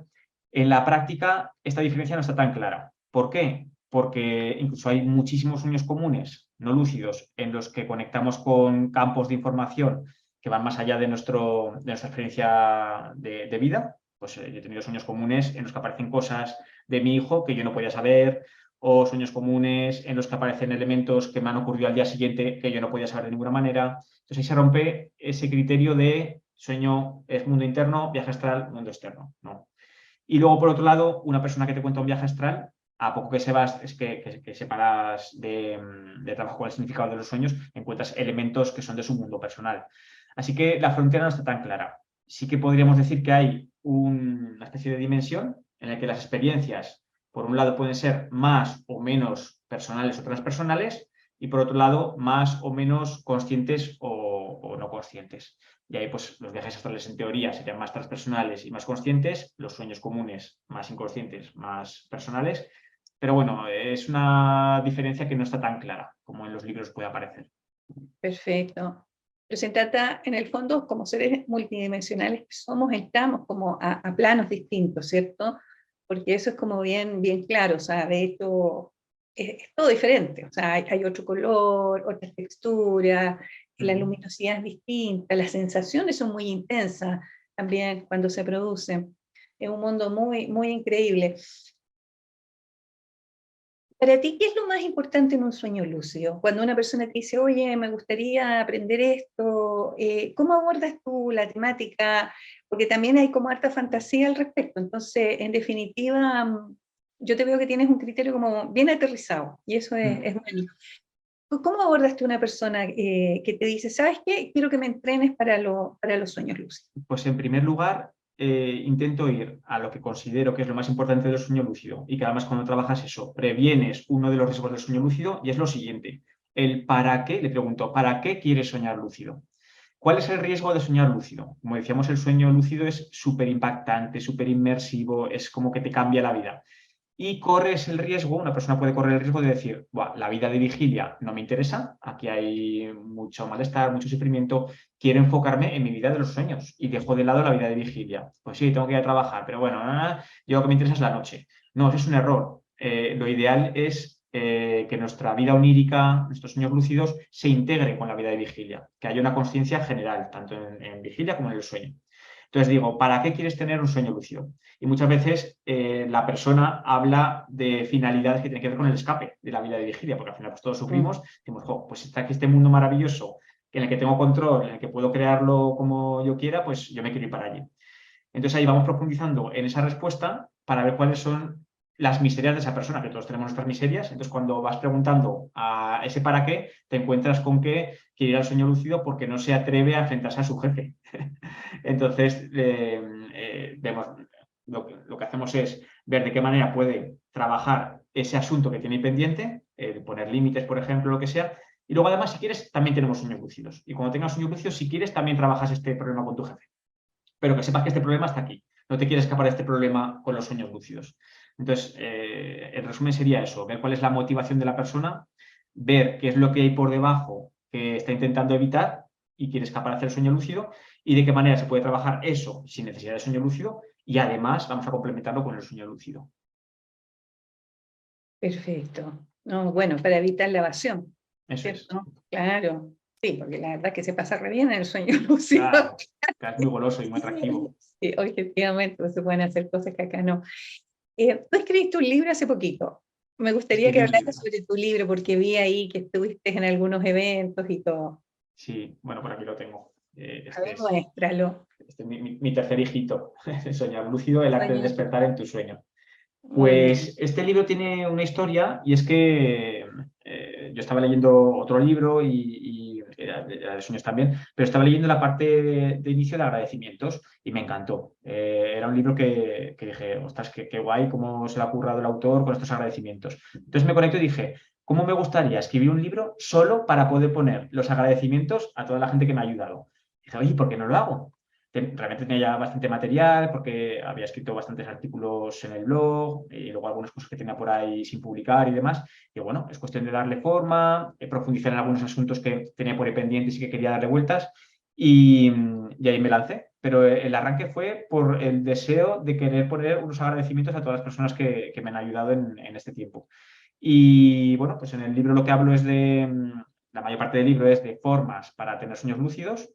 En la práctica, esta diferencia no está tan clara. ¿Por qué? Porque incluso hay muchísimos sueños comunes, no lúcidos, en los que conectamos con campos de información que van más allá de nuestra experiencia de vida. Pues yo he tenido sueños comunes en los que aparecen cosas de mi hijo que yo no podía saber, o sueños comunes en los que aparecen elementos que me han ocurrido al día siguiente que yo no podía saber de ninguna manera. Entonces ahí se rompe ese criterio de sueño es mundo interno, viaje astral, mundo externo. No. Y luego, por otro lado, una persona que te cuenta un viaje astral, a poco que separas de trabajo con el significado de los sueños, encuentras elementos que son de su mundo personal. Así que la frontera no está tan clara. Sí que podríamos decir que hay una especie de dimensión en la que las experiencias, por un lado, pueden ser más o menos personales o transpersonales, y por otro lado, más o menos conscientes o no conscientes. Y ahí, pues, los viajes astrales en teoría serían más transpersonales y más conscientes, los sueños comunes más inconscientes, más personales. Pero bueno, es una diferencia que no está tan clara como en los libros puede aparecer. Perfecto. Pero se trata, en el fondo, como seres multidimensionales que somos, estamos como a planos distintos, ¿cierto? Porque eso es como bien, bien claro, o sea, de hecho, es todo diferente, o sea, hay otro color, otra textura, la luminosidad es distinta, las sensaciones son muy intensas también cuando se producen. Es un mundo muy, muy increíble. Para ti, ¿qué es lo más importante en un sueño lúcido? Cuando una persona te dice, oye, me gustaría aprender esto, ¿cómo abordas tú la temática? Porque también hay como harta fantasía al respecto. Entonces, en definitiva, yo te veo que tienes un criterio como bien aterrizado, y eso es bueno. ¿Cómo abordas tú una persona que te dice, ¿sabes qué? Quiero que me entrenes para los sueños lúcidos? Pues en primer lugar, intento ir a lo que considero que es lo más importante del sueño lúcido y que además cuando trabajas eso, previenes uno de los riesgos del sueño lúcido y es lo siguiente, el para qué, le pregunto, ¿para qué quieres soñar lúcido? ¿Cuál es el riesgo de soñar lúcido? Como decíamos, el sueño lúcido es súper impactante, súper inmersivo, es como que te cambia la vida. Y corres el riesgo, una persona puede correr el riesgo de decir, la vida de vigilia no me interesa, aquí hay mucho malestar, mucho sufrimiento, quiero enfocarme en mi vida de los sueños y dejo de lado la vida de vigilia. Pues sí, tengo que ir a trabajar, pero bueno, yo lo que me interesa es la noche. No, eso es un error. Lo ideal es que nuestra vida onírica, nuestros sueños lúcidos, se integren con la vida de vigilia, que haya una conciencia general, tanto en vigilia como en el sueño. Entonces digo, ¿para qué quieres tener un sueño lúcido? Y muchas veces la persona habla de finalidades que tienen que ver con el escape de la vida de vigilia, porque al final pues, todos sufrimos, decimos, pues está aquí este mundo maravilloso en el que tengo control, en el que puedo crearlo como yo quiera, pues yo me quiero ir para allí. Entonces ahí vamos profundizando en esa respuesta para ver cuáles son las miserias de esa persona, que todos tenemos nuestras miserias. Entonces cuando vas preguntando a ese para qué, te encuentras con que quiere ir al sueño lúcido porque no se atreve a enfrentarse a su jefe. Entonces vemos, lo que hacemos es ver de qué manera puede trabajar ese asunto que tiene pendiente, poner límites, por ejemplo, lo que sea. Y luego además, si quieres, también tenemos sueños lúcidos. Y cuando tengas sueños lúcidos, si quieres, también trabajas este problema con tu jefe. Pero que sepas que este problema está aquí. No te quieres escapar de este problema con los sueños lúcidos. Entonces, el resumen sería eso, ver cuál es la motivación de la persona, ver qué es lo que hay por debajo que está intentando evitar y quiere escapar hacia el sueño lúcido y de qué manera se puede trabajar eso sin necesidad de sueño lúcido y además vamos a complementarlo con el sueño lúcido. Perfecto. No, bueno, para evitar la evasión, Eso es. ¿cierto? Claro. Sí, porque la verdad que se pasa re bien en el sueño lúcido. Claro, es muy goloso y muy atractivo. Sí, objetivamente, pues, se pueden hacer cosas que acá no. Tú escribiste un libro hace poquito. Me gustaría Escribí que un hablaras libro. sobre tu libro, porque vi ahí que estuviste en algunos eventos y todo. Sí, bueno, por aquí lo tengo. A ver, muéstralo. Este es mi tercer hijito, Soñar lúcido, el arte de Sueño. despertar en tu sueño. Muy bien. Pues este libro tiene una historia y es que yo estaba leyendo otro libro y era de sueños también, pero estaba leyendo la parte de inicio de agradecimientos y me encantó. Era un libro que dije, ostras, qué guay, cómo se le ha currado el autor con estos agradecimientos. Entonces me conecto y dije, ¿cómo me gustaría escribir un libro solo para poder poner los agradecimientos a toda la gente que me ha ayudado? Dije, oye, ¿por qué no lo hago? Realmente tenía ya bastante material porque había escrito bastantes artículos en el blog y luego algunas cosas que tenía por ahí sin publicar y demás. Y bueno, es cuestión de darle forma, profundizar en algunos asuntos que tenía por ahí pendientes y que quería darle vueltas y ahí me lancé. Pero el arranque fue por el deseo de querer poner unos agradecimientos a todas las personas que me han ayudado en este tiempo. Y bueno, pues en el libro lo que hablo es la mayor parte del libro es de formas para tener sueños lúcidos.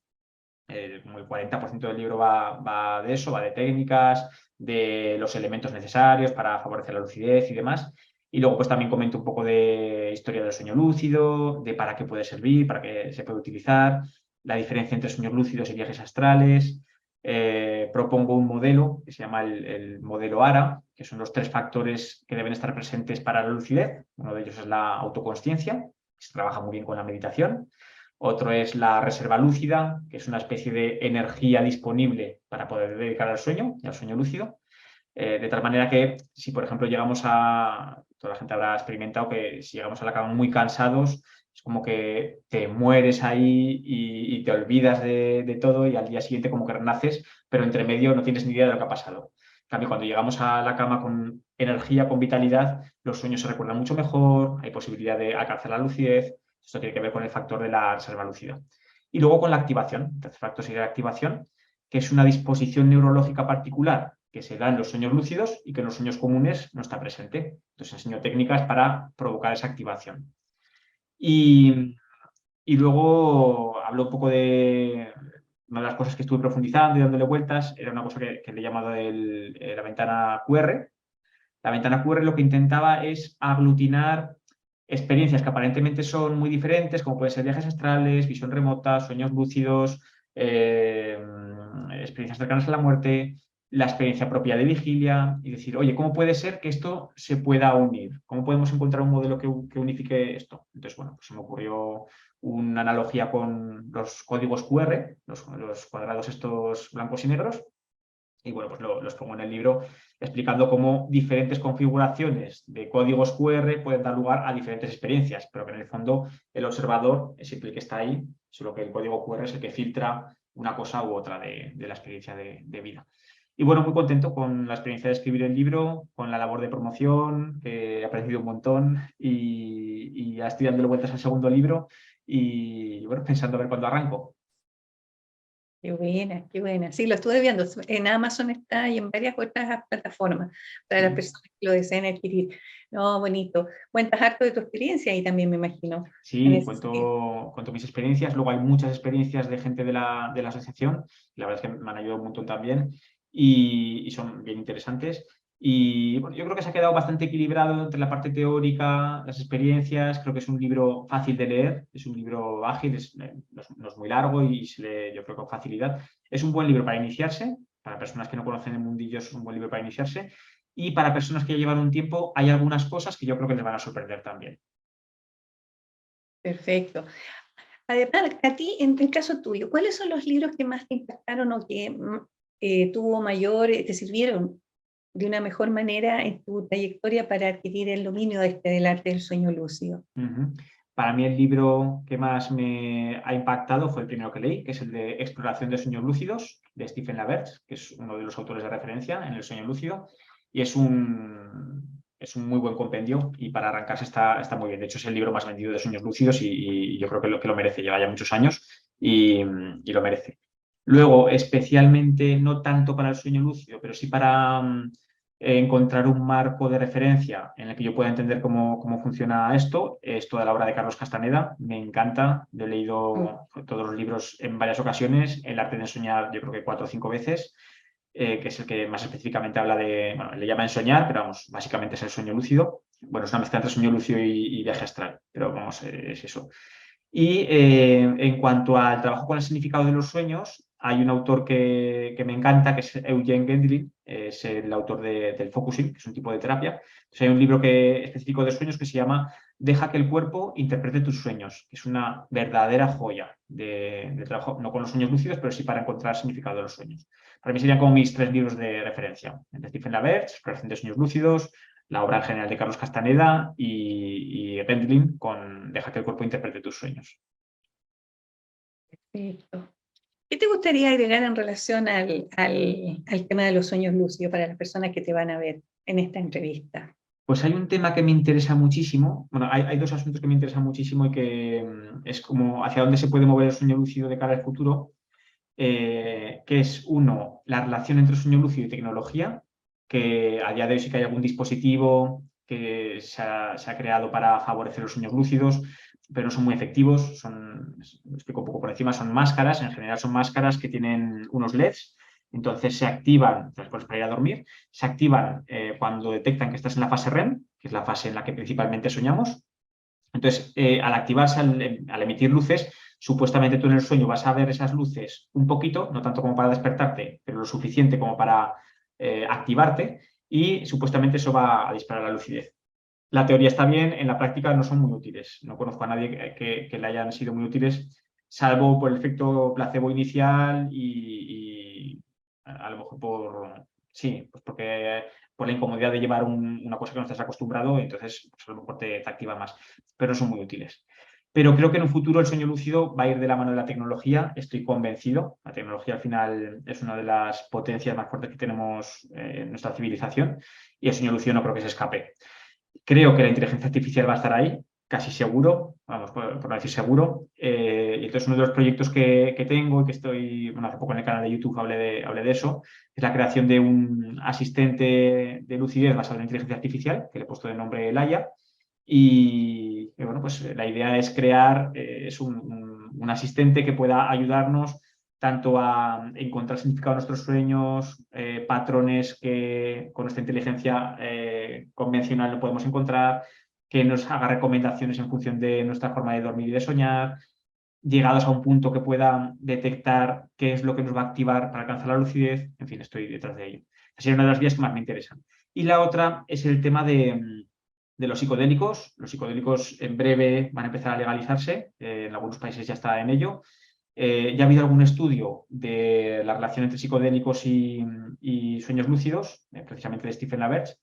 Como el 40% del libro va de eso, va de técnicas, de los elementos necesarios para favorecer la lucidez y demás. Y luego pues también comento un poco de historia del sueño lúcido, de para qué puede servir, para qué se puede utilizar, la diferencia entre sueños lúcidos y viajes astrales. Propongo un modelo que se llama el modelo ARA, que son los 3 factores que deben estar presentes para la lucidez. Uno de ellos es la autoconsciencia, que se trabaja muy bien con la meditación. Otro es la reserva lúcida, que es una especie de energía disponible para poder dedicar al sueño y al sueño lúcido. De tal manera que si, por ejemplo, toda la gente habrá experimentado que si llegamos a la cama muy cansados, es como que te mueres ahí y te olvidas de todo y al día siguiente como que renaces, pero entre medio no tienes ni idea de lo que ha pasado. En cambio, cuando llegamos a la cama con energía, con vitalidad, los sueños se recuerdan mucho mejor, hay posibilidad de alcanzar la lucidez. Esto tiene que ver con el factor de la reserva lúcida. Y luego con la activación. El tercer factor sería la activación, que es una disposición neurológica particular que se da en los sueños lúcidos y que en los sueños comunes no está presente. Entonces enseño técnicas para provocar esa activación. Y luego hablo un poco de una de las cosas que estuve profundizando y dándole vueltas, era una cosa que le he llamado la ventana QR. La ventana QR lo que intentaba es aglutinar experiencias que aparentemente son muy diferentes, como pueden ser viajes astrales, visión remota, sueños lúcidos, experiencias cercanas a la muerte, la experiencia propia de vigilia, y decir, oye, ¿cómo puede ser que esto se pueda unir? ¿Cómo podemos encontrar un modelo que unifique esto? Entonces, bueno, pues se me ocurrió una analogía con los códigos QR, los cuadrados estos blancos y negros, y bueno, pues los pongo en el libro explicando cómo diferentes configuraciones de códigos QR pueden dar lugar a diferentes experiencias, pero que en el fondo el observador es el que está ahí, solo que el código QR es el que filtra una cosa u otra de la experiencia de vida. Y bueno, muy contento con la experiencia de escribir el libro, con la labor de promoción, que he aprendido un montón y ya estoy dándole vueltas al segundo libro y bueno, pensando a ver cuándo arranco. Qué buena, qué buena. Sí, lo estuve viendo. En Amazon está y en varias otras plataformas para las personas que lo deseen adquirir. No, bonito. Cuentas harto de tu experiencia ahí también, me imagino. En Sí, ese sentido. cuento mis experiencias. Luego hay muchas experiencias de gente de la asociación. La verdad es que me han ayudado un montón también y son bien interesantes. Y bueno, yo creo que se ha quedado bastante equilibrado entre la parte teórica, las experiencias. Creo que es un libro fácil de leer, es un libro ágil, no es muy largo y se lee, yo creo, con facilidad. Es un buen libro para iniciarse. Para personas que no conocen el mundillo es un buen libro para iniciarse. Y para personas que ya llevan un tiempo, hay algunas cosas que yo creo que les van a sorprender también. Perfecto. Además, a ti, en el caso tuyo, ¿cuáles son los libros que más te impactaron o que tuvo mayor, te sirvieron de una mejor manera en tu trayectoria para adquirir el dominio del arte del sueño lúcido? Ujú. Para mí el libro que más me ha impactado fue el primero que leí, que es el de Exploración de sueños lúcidos, de Stephen LaBerge, que es uno de los autores de referencia en el sueño lúcido, y es es un muy buen compendio y para arrancarse está muy bien. De hecho, es el libro más vendido de sueños lúcidos y yo creo que lo merece. Lleva ya muchos años y lo merece. Luego, especialmente, no tanto para el sueño lúcido, pero sí para encontrar un marco de referencia en el que yo pueda entender cómo funciona esto, es toda la obra de Carlos Castaneda. Me encanta. Yo he leído todos los libros en varias ocasiones. El arte de soñar, yo creo que 4 o 5 veces. Que es el que más específicamente habla de, bueno, le llama ensoñar, pero vamos, básicamente es el sueño lúcido. Bueno, es una mezcla entre sueño lúcido y viaje astral, pero vamos, es eso. Y en cuanto al trabajo con el significado de los sueños, hay un autor que me encanta, que es Eugene Gendlin, es el autor del focusing, que es un tipo de terapia. Entonces, hay un libro específico de sueños que se llama Deja que el cuerpo interprete tus sueños, que es una verdadera joya de trabajo, no con los sueños lúcidos, pero sí para encontrar significado de los sueños. Para mí serían como mis 3 libros de referencia, de Stephen LaBerge, Exploración de sueños lúcidos, la obra en general de Carlos Castaneda y Gendlin con Deja que el cuerpo interprete tus sueños. Perfecto. ¿Qué te gustaría agregar en relación al tema de los sueños lúcidos para las personas que te van a ver en esta entrevista? Pues hay un tema que me interesa muchísimo. Bueno, hay 2 asuntos que me interesan muchísimo y que es como hacia dónde se puede mover el sueño lúcido de cara al futuro, que es uno, la relación entre sueño lúcido y tecnología, que a día de hoy sí que hay algún dispositivo que se ha creado para favorecer los sueños lúcidos, pero no son muy efectivos. Lo explico un poco por encima, son máscaras, en general son máscaras que tienen unos LEDs. Entonces se activan, después para ir a dormir, se activan cuando detectan que estás en la fase REM, que es la fase en la que principalmente soñamos. Entonces, al activarse, al emitir luces, supuestamente tú en el sueño vas a ver esas luces un poquito, no tanto como para despertarte, pero lo suficiente como para activarte y supuestamente eso va a disparar la lucidez. La teoría está bien, en la práctica no son muy útiles. No conozco a nadie que le hayan sido muy útiles, salvo por el efecto placebo inicial y a lo mejor sí, pues porque por la incomodidad de llevar una cosa que no estás acostumbrado, entonces pues a lo mejor te activa más, pero no son muy útiles. Pero creo que en un futuro el sueño lúcido va a ir de la mano de la tecnología, estoy convencido. La tecnología al final es una de las potencias más fuertes que tenemos en nuestra civilización y el sueño lúcido no creo que se escape. Creo que la inteligencia artificial va a estar ahí, casi seguro, vamos, por no decir seguro. Y entonces uno de los proyectos que tengo y que estoy, bueno, hace poco en el canal de YouTube hablé de eso, es la creación de un asistente de lucidez basado en inteligencia artificial, que le he puesto de nombre Laia. Y bueno, pues la idea es crear es un asistente que pueda ayudarnos tanto a encontrar significado en nuestros sueños, patrones que con nuestra inteligencia convencional no podemos encontrar, que nos haga recomendaciones en función de nuestra forma de dormir y de soñar, llegados a un punto que pueda detectar qué es lo que nos va a activar para alcanzar la lucidez. En fin, estoy detrás de ello. Esa es una de las vías que más me interesan. Y la otra es el tema de los psicodélicos. Los psicodélicos en breve van a empezar a legalizarse, en algunos países ya está en ello. Ya ha habido algún estudio de la relación entre psicodélicos y sueños lúcidos, precisamente de Stephen LaBerge.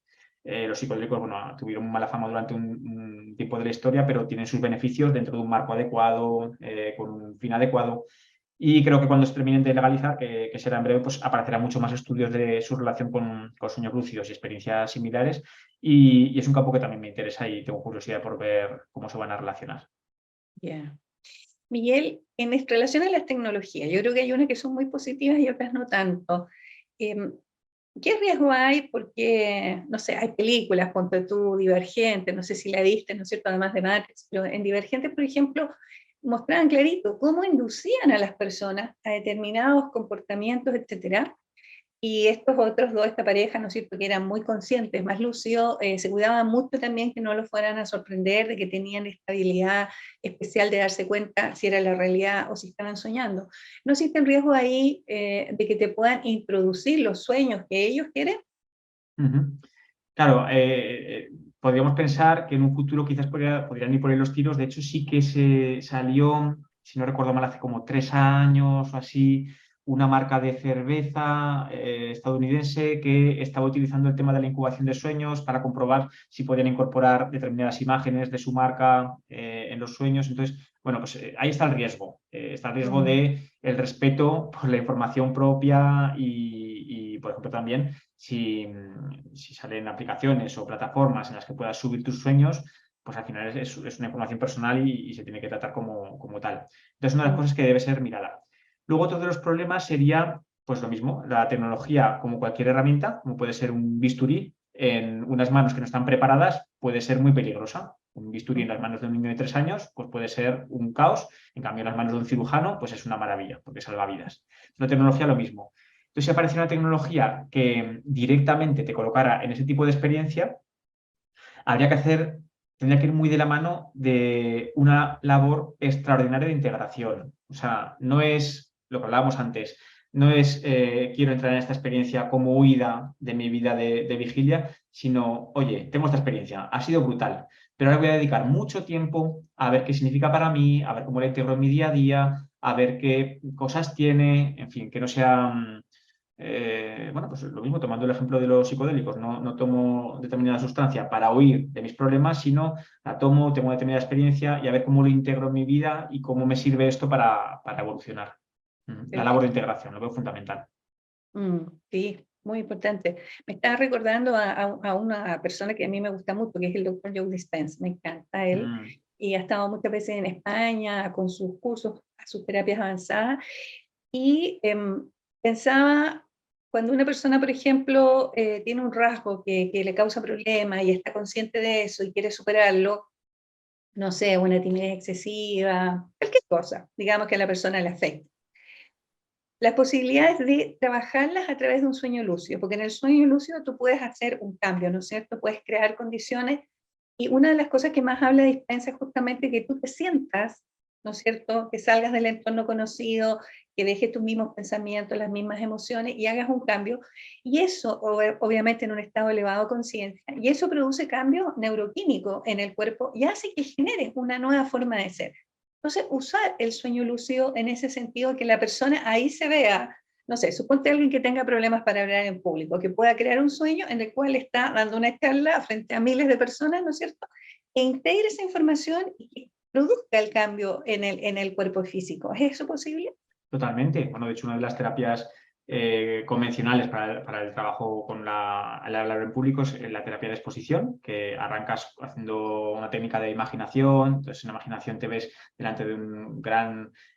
Los psicodélicos, bueno, tuvieron mala fama durante un tiempo de la historia, pero tienen sus beneficios dentro de un marco adecuado, con un fin adecuado. Y creo que cuando se terminen de legalizar, que será en breve, pues aparecerán muchos más estudios de su relación con sueños lúcidos y experiencias similares. Y es un campo que también me interesa y tengo curiosidad por ver cómo se van a relacionar. Yeah. Miguel, en relación a las tecnologías, yo creo que hay unas que son muy positivas y otras no tanto. ¿Qué riesgo hay? Porque, no sé, hay películas, ponte tú, Divergente, no sé si la viste, ¿no es cierto?, además de Matrix, pero en Divergente, por ejemplo, mostraban clarito cómo inducían a las personas a determinados comportamientos, etcétera. Y estos otros dos, esta pareja, ¿no es cierto?, que eran muy conscientes, más lúcidos, se cuidaban mucho también que no los fueran a sorprender, de que tenían esta habilidad especial de darse cuenta si era la realidad o si estaban soñando. ¿No existe el riesgo ahí de que te puedan introducir los sueños que ellos quieren? Claro, podríamos pensar que en un futuro quizás podrían ir por ahí los tiros. De hecho, sí que se salió, si no recuerdo mal, hace como 3 años o así, una marca de cerveza estadounidense que estaba utilizando el tema de la incubación de sueños para comprobar si podían incorporar determinadas imágenes de su marca en los sueños. Entonces, bueno, pues ahí está el riesgo. Está el riesgo de el respeto por la información propia y, por ejemplo, también si salen aplicaciones o plataformas en las que puedas subir tus sueños, pues al final es una información personal y se tiene que tratar como tal. Entonces, una de las cosas que debe ser mirada. Luego, otro de los problemas sería, pues lo mismo, la tecnología como cualquier herramienta, como puede ser un bisturí, en unas manos que no están preparadas, puede ser muy peligrosa. Un bisturí en las manos de un niño de 3 años, pues puede ser un caos. En cambio, en las manos de un cirujano, pues es una maravilla, porque salva vidas. La tecnología, lo mismo. Entonces, si aparece una tecnología que directamente te colocara en ese tipo de experiencia, tendría que ir muy de la mano de una labor extraordinaria de integración. O sea, no es lo que hablábamos antes, no es quiero entrar en esta experiencia como huida de mi vida de vigilia, sino, oye, tengo esta experiencia, ha sido brutal, pero ahora voy a dedicar mucho tiempo a ver qué significa para mí, a ver cómo la integro en mi día a día, a ver qué cosas tiene, en fin, que no sea... bueno, pues lo mismo, tomando el ejemplo de los psicodélicos, no tomo determinada sustancia para huir de mis problemas, sino la tomo, tengo una determinada experiencia y a ver cómo lo integro en mi vida y cómo me sirve esto para evolucionar. La labor de integración, lo veo fundamental. Sí, muy importante. Me estaba recordando a una persona que a mí me gusta mucho, que es el doctor Joe Dispenza. Me encanta él. Y ha estado muchas veces en España con sus cursos, sus terapias avanzadas. Y pensaba, cuando una persona, por ejemplo, tiene un rasgo que le causa problemas y está consciente de eso y quiere superarlo, no sé, una timidez excesiva, cualquier cosa, digamos que a la persona le afecta. Las posibilidades de trabajarlas a través de un sueño lúcido, porque en el sueño lúcido tú puedes hacer un cambio, ¿no es cierto? Puedes crear condiciones y una de las cosas que más habla Dispenza es justamente que tú te sientas, ¿no es cierto? Que salgas del entorno conocido, que dejes tus mismos pensamientos, las mismas emociones y hagas un cambio. Y eso, obviamente, en un estado elevado de conciencia, y eso produce cambio neuroquímico en el cuerpo y hace que generes una nueva forma de ser. Entonces, usar el sueño lúcido en ese sentido, que la persona ahí se vea, no sé, suponte alguien que tenga problemas para hablar en público, que pueda crear un sueño en el cual está dando una charla frente a miles de personas, ¿no es cierto? E integre esa información y que produzca el cambio en el cuerpo físico. ¿Es eso posible? Totalmente. Bueno, de hecho, una de las terapias convencionales para el trabajo con el hablar en público es la terapia de exposición, que arrancas haciendo una técnica de imaginación. Entonces, en la imaginación te ves delante de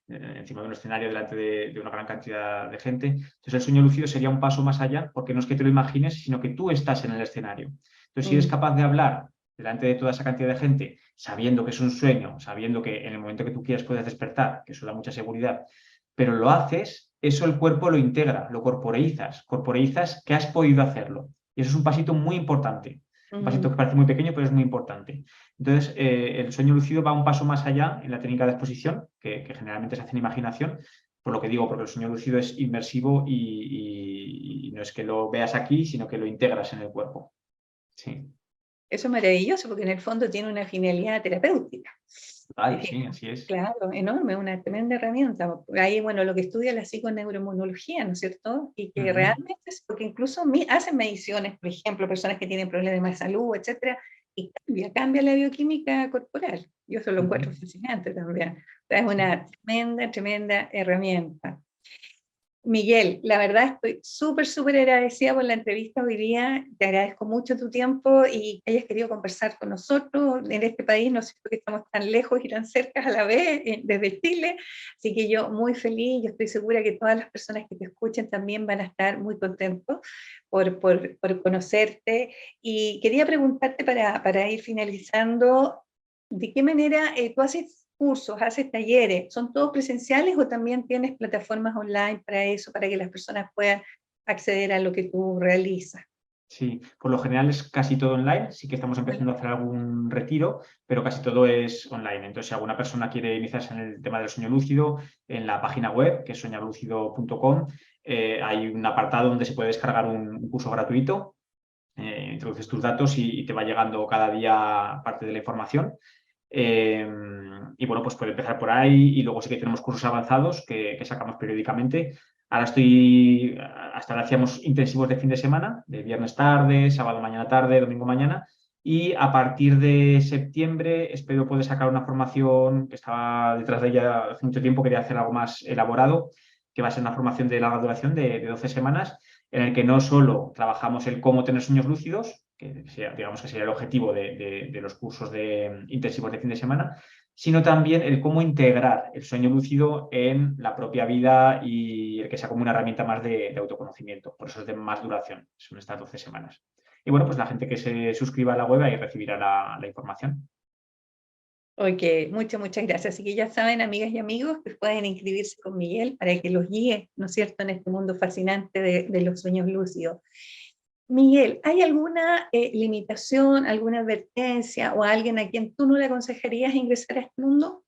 encima de un escenario, delante de una gran cantidad de gente. Entonces, el sueño lúcido sería un paso más allá, porque no es que te lo imagines, sino que tú estás en el escenario. Entonces, si eres capaz de hablar delante de toda esa cantidad de gente, sabiendo que es un sueño, sabiendo que en el momento que tú quieras puedes despertar, que eso da mucha seguridad, pero lo haces, eso el cuerpo lo integra, lo corporeizas que has podido hacerlo. Y eso es un pasito muy importante. Un pasito que parece muy pequeño, pero es muy importante. Entonces, el sueño lúcido va un paso más allá en la técnica de exposición, que generalmente se hace en imaginación, por lo que digo, porque el sueño lúcido es inmersivo y no es que lo veas aquí, sino que lo integras en el cuerpo. Sí. Eso es maravilloso, porque en el fondo tiene una finalidad terapéutica. Sí, así es. Claro, enorme, una tremenda herramienta. Ahí, bueno, lo que estudia la psiconeuroinmunología, ¿no es cierto? Y que realmente es, porque incluso hacen mediciones, por ejemplo, personas que tienen problemas de salud, etcétera, y cambia la bioquímica corporal. Yo eso lo encuentro fascinante también. O sea, es una tremenda, tremenda herramienta. Miguel, la verdad estoy súper agradecida por la entrevista hoy día. Te agradezco mucho tu tiempo y que hayas querido conversar con nosotros en este país. No sé por qué estamos tan lejos y tan cerca a la vez desde Chile. Así que yo muy feliz. Yo estoy segura que todas las personas que te escuchen también van a estar muy contentos por conocerte. Y quería preguntarte para ir finalizando, ¿de qué manera tú haces cursos, haces talleres? ¿Son todos presenciales o también tienes plataformas online para eso, para que las personas puedan acceder a lo que tú realizas? Sí, por lo general es casi todo online. Sí que estamos empezando a hacer algún retiro, pero casi todo es online. Entonces, si alguna persona quiere iniciarse en el tema del sueño lúcido, en la página web, que es soñalúcido.com, hay un apartado donde se puede descargar un curso gratuito. Introduces tus datos y te va llegando cada día parte de la información. Y bueno, pues puede empezar por ahí y luego sí que tenemos cursos avanzados que sacamos periódicamente. Hasta ahora hacíamos intensivos de fin de semana, de viernes tarde, sábado mañana tarde, domingo mañana. Y a partir de septiembre espero poder sacar una formación que estaba detrás de ella hace mucho tiempo, quería hacer algo más elaborado, que va a ser una formación de larga duración de 12 semanas, en el que no solo trabajamos el cómo tener sueños lúcidos, digamos que sería el objetivo de los cursos intensivos de fin de semana, sino también el cómo integrar el sueño lúcido en la propia vida y el que sea como una herramienta más de autoconocimiento. Por eso es de más duración, son estas 12 semanas. Y bueno, pues la gente que se suscriba a la web ahí recibirá la información. Ok, muchas gracias. Así que ya saben, amigas y amigos, que pueden inscribirse con Miguel para que los guíe, ¿no es cierto?, en este mundo fascinante de los sueños lúcidos. Miguel, ¿hay alguna limitación, alguna advertencia o alguien a quien tú no le aconsejarías ingresar a este mundo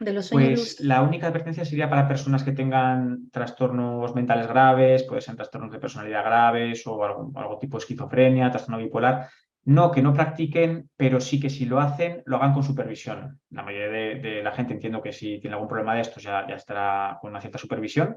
de los sueños Pues lúcidos? la única advertencia sería para personas que tengan trastornos mentales graves, puede ser trastornos de personalidad graves o algo tipo esquizofrenia, trastorno bipolar. No, que no practiquen, pero sí que si lo hacen, lo hagan con supervisión. La mayoría de la gente entiendo que si tiene algún problema de estos ya estará con una cierta supervisión.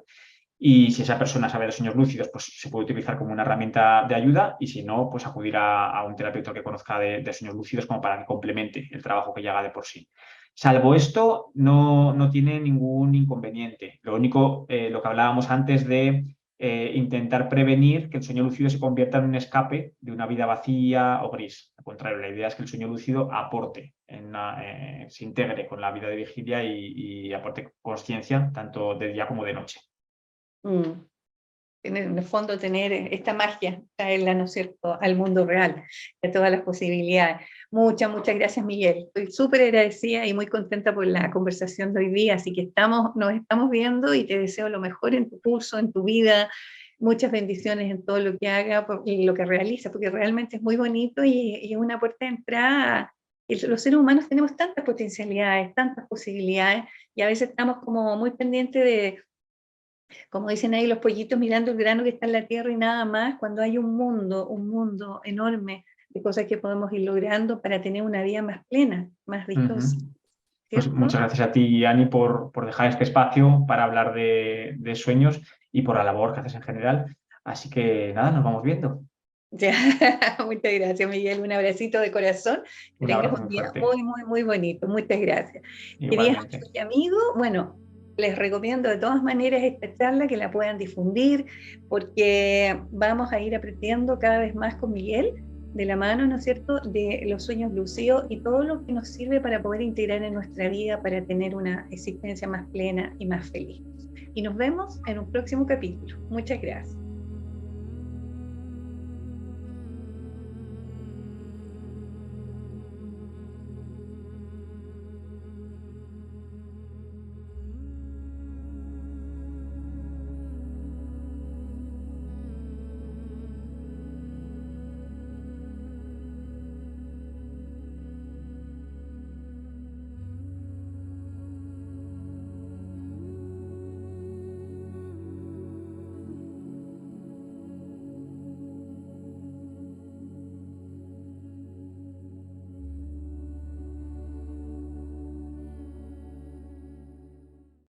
Y si esa persona sabe de sueños lúcidos, pues se puede utilizar como una herramienta de ayuda y si no, pues acudir a un terapeuta que conozca de sueños lúcidos como para que complemente el trabajo que ya haga de por sí. Salvo esto, no tiene ningún inconveniente. Lo único, lo que hablábamos antes de intentar prevenir que el sueño lúcido se convierta en un escape de una vida vacía o gris. Al contrario, la idea es que el sueño lúcido aporte, se integre con la vida de vigilia y aporte conciencia tanto de día como de noche. Mm. En el fondo tener esta magia, traerla, ¿no es cierto?, al mundo real, de todas las posibilidades. Muchas gracias, Miguel. Estoy súper agradecida y muy contenta por la conversación de hoy día, así que nos estamos viendo y te deseo lo mejor en tu curso, en tu vida, muchas bendiciones en todo lo que haga y lo que realiza, porque realmente es muy bonito y es una puerta de entrada. Los seres humanos tenemos tantas potencialidades, tantas posibilidades, y a veces estamos como muy pendientes de, como dicen ahí los pollitos, mirando el grano que está en la tierra y nada más, cuando hay un mundo enorme de cosas que podemos ir logrando para tener una vida más plena, más dichosa, Ujú. Pues ¿cierto? muchas gracias a ti, Ani, por dejar este espacio para hablar de sueños y por la labor que haces en general. Así que nada, nos vamos viendo. Ya, muchas gracias, Miguel. Un abracito de corazón. Que Un tengas abrazo un muy día fuerte. muy bonito. Muchas gracias. Queridas Igualmente. amigos y amigos, bueno, les recomiendo de todas maneras esta charla que la puedan difundir, porque vamos a ir aprendiendo cada vez más con Miguel, de la mano, ¿no es cierto?, de los sueños lúcidos y todo lo que nos sirve para poder integrar en nuestra vida para tener una existencia más plena y más feliz. Y nos vemos en un próximo capítulo. Muchas gracias.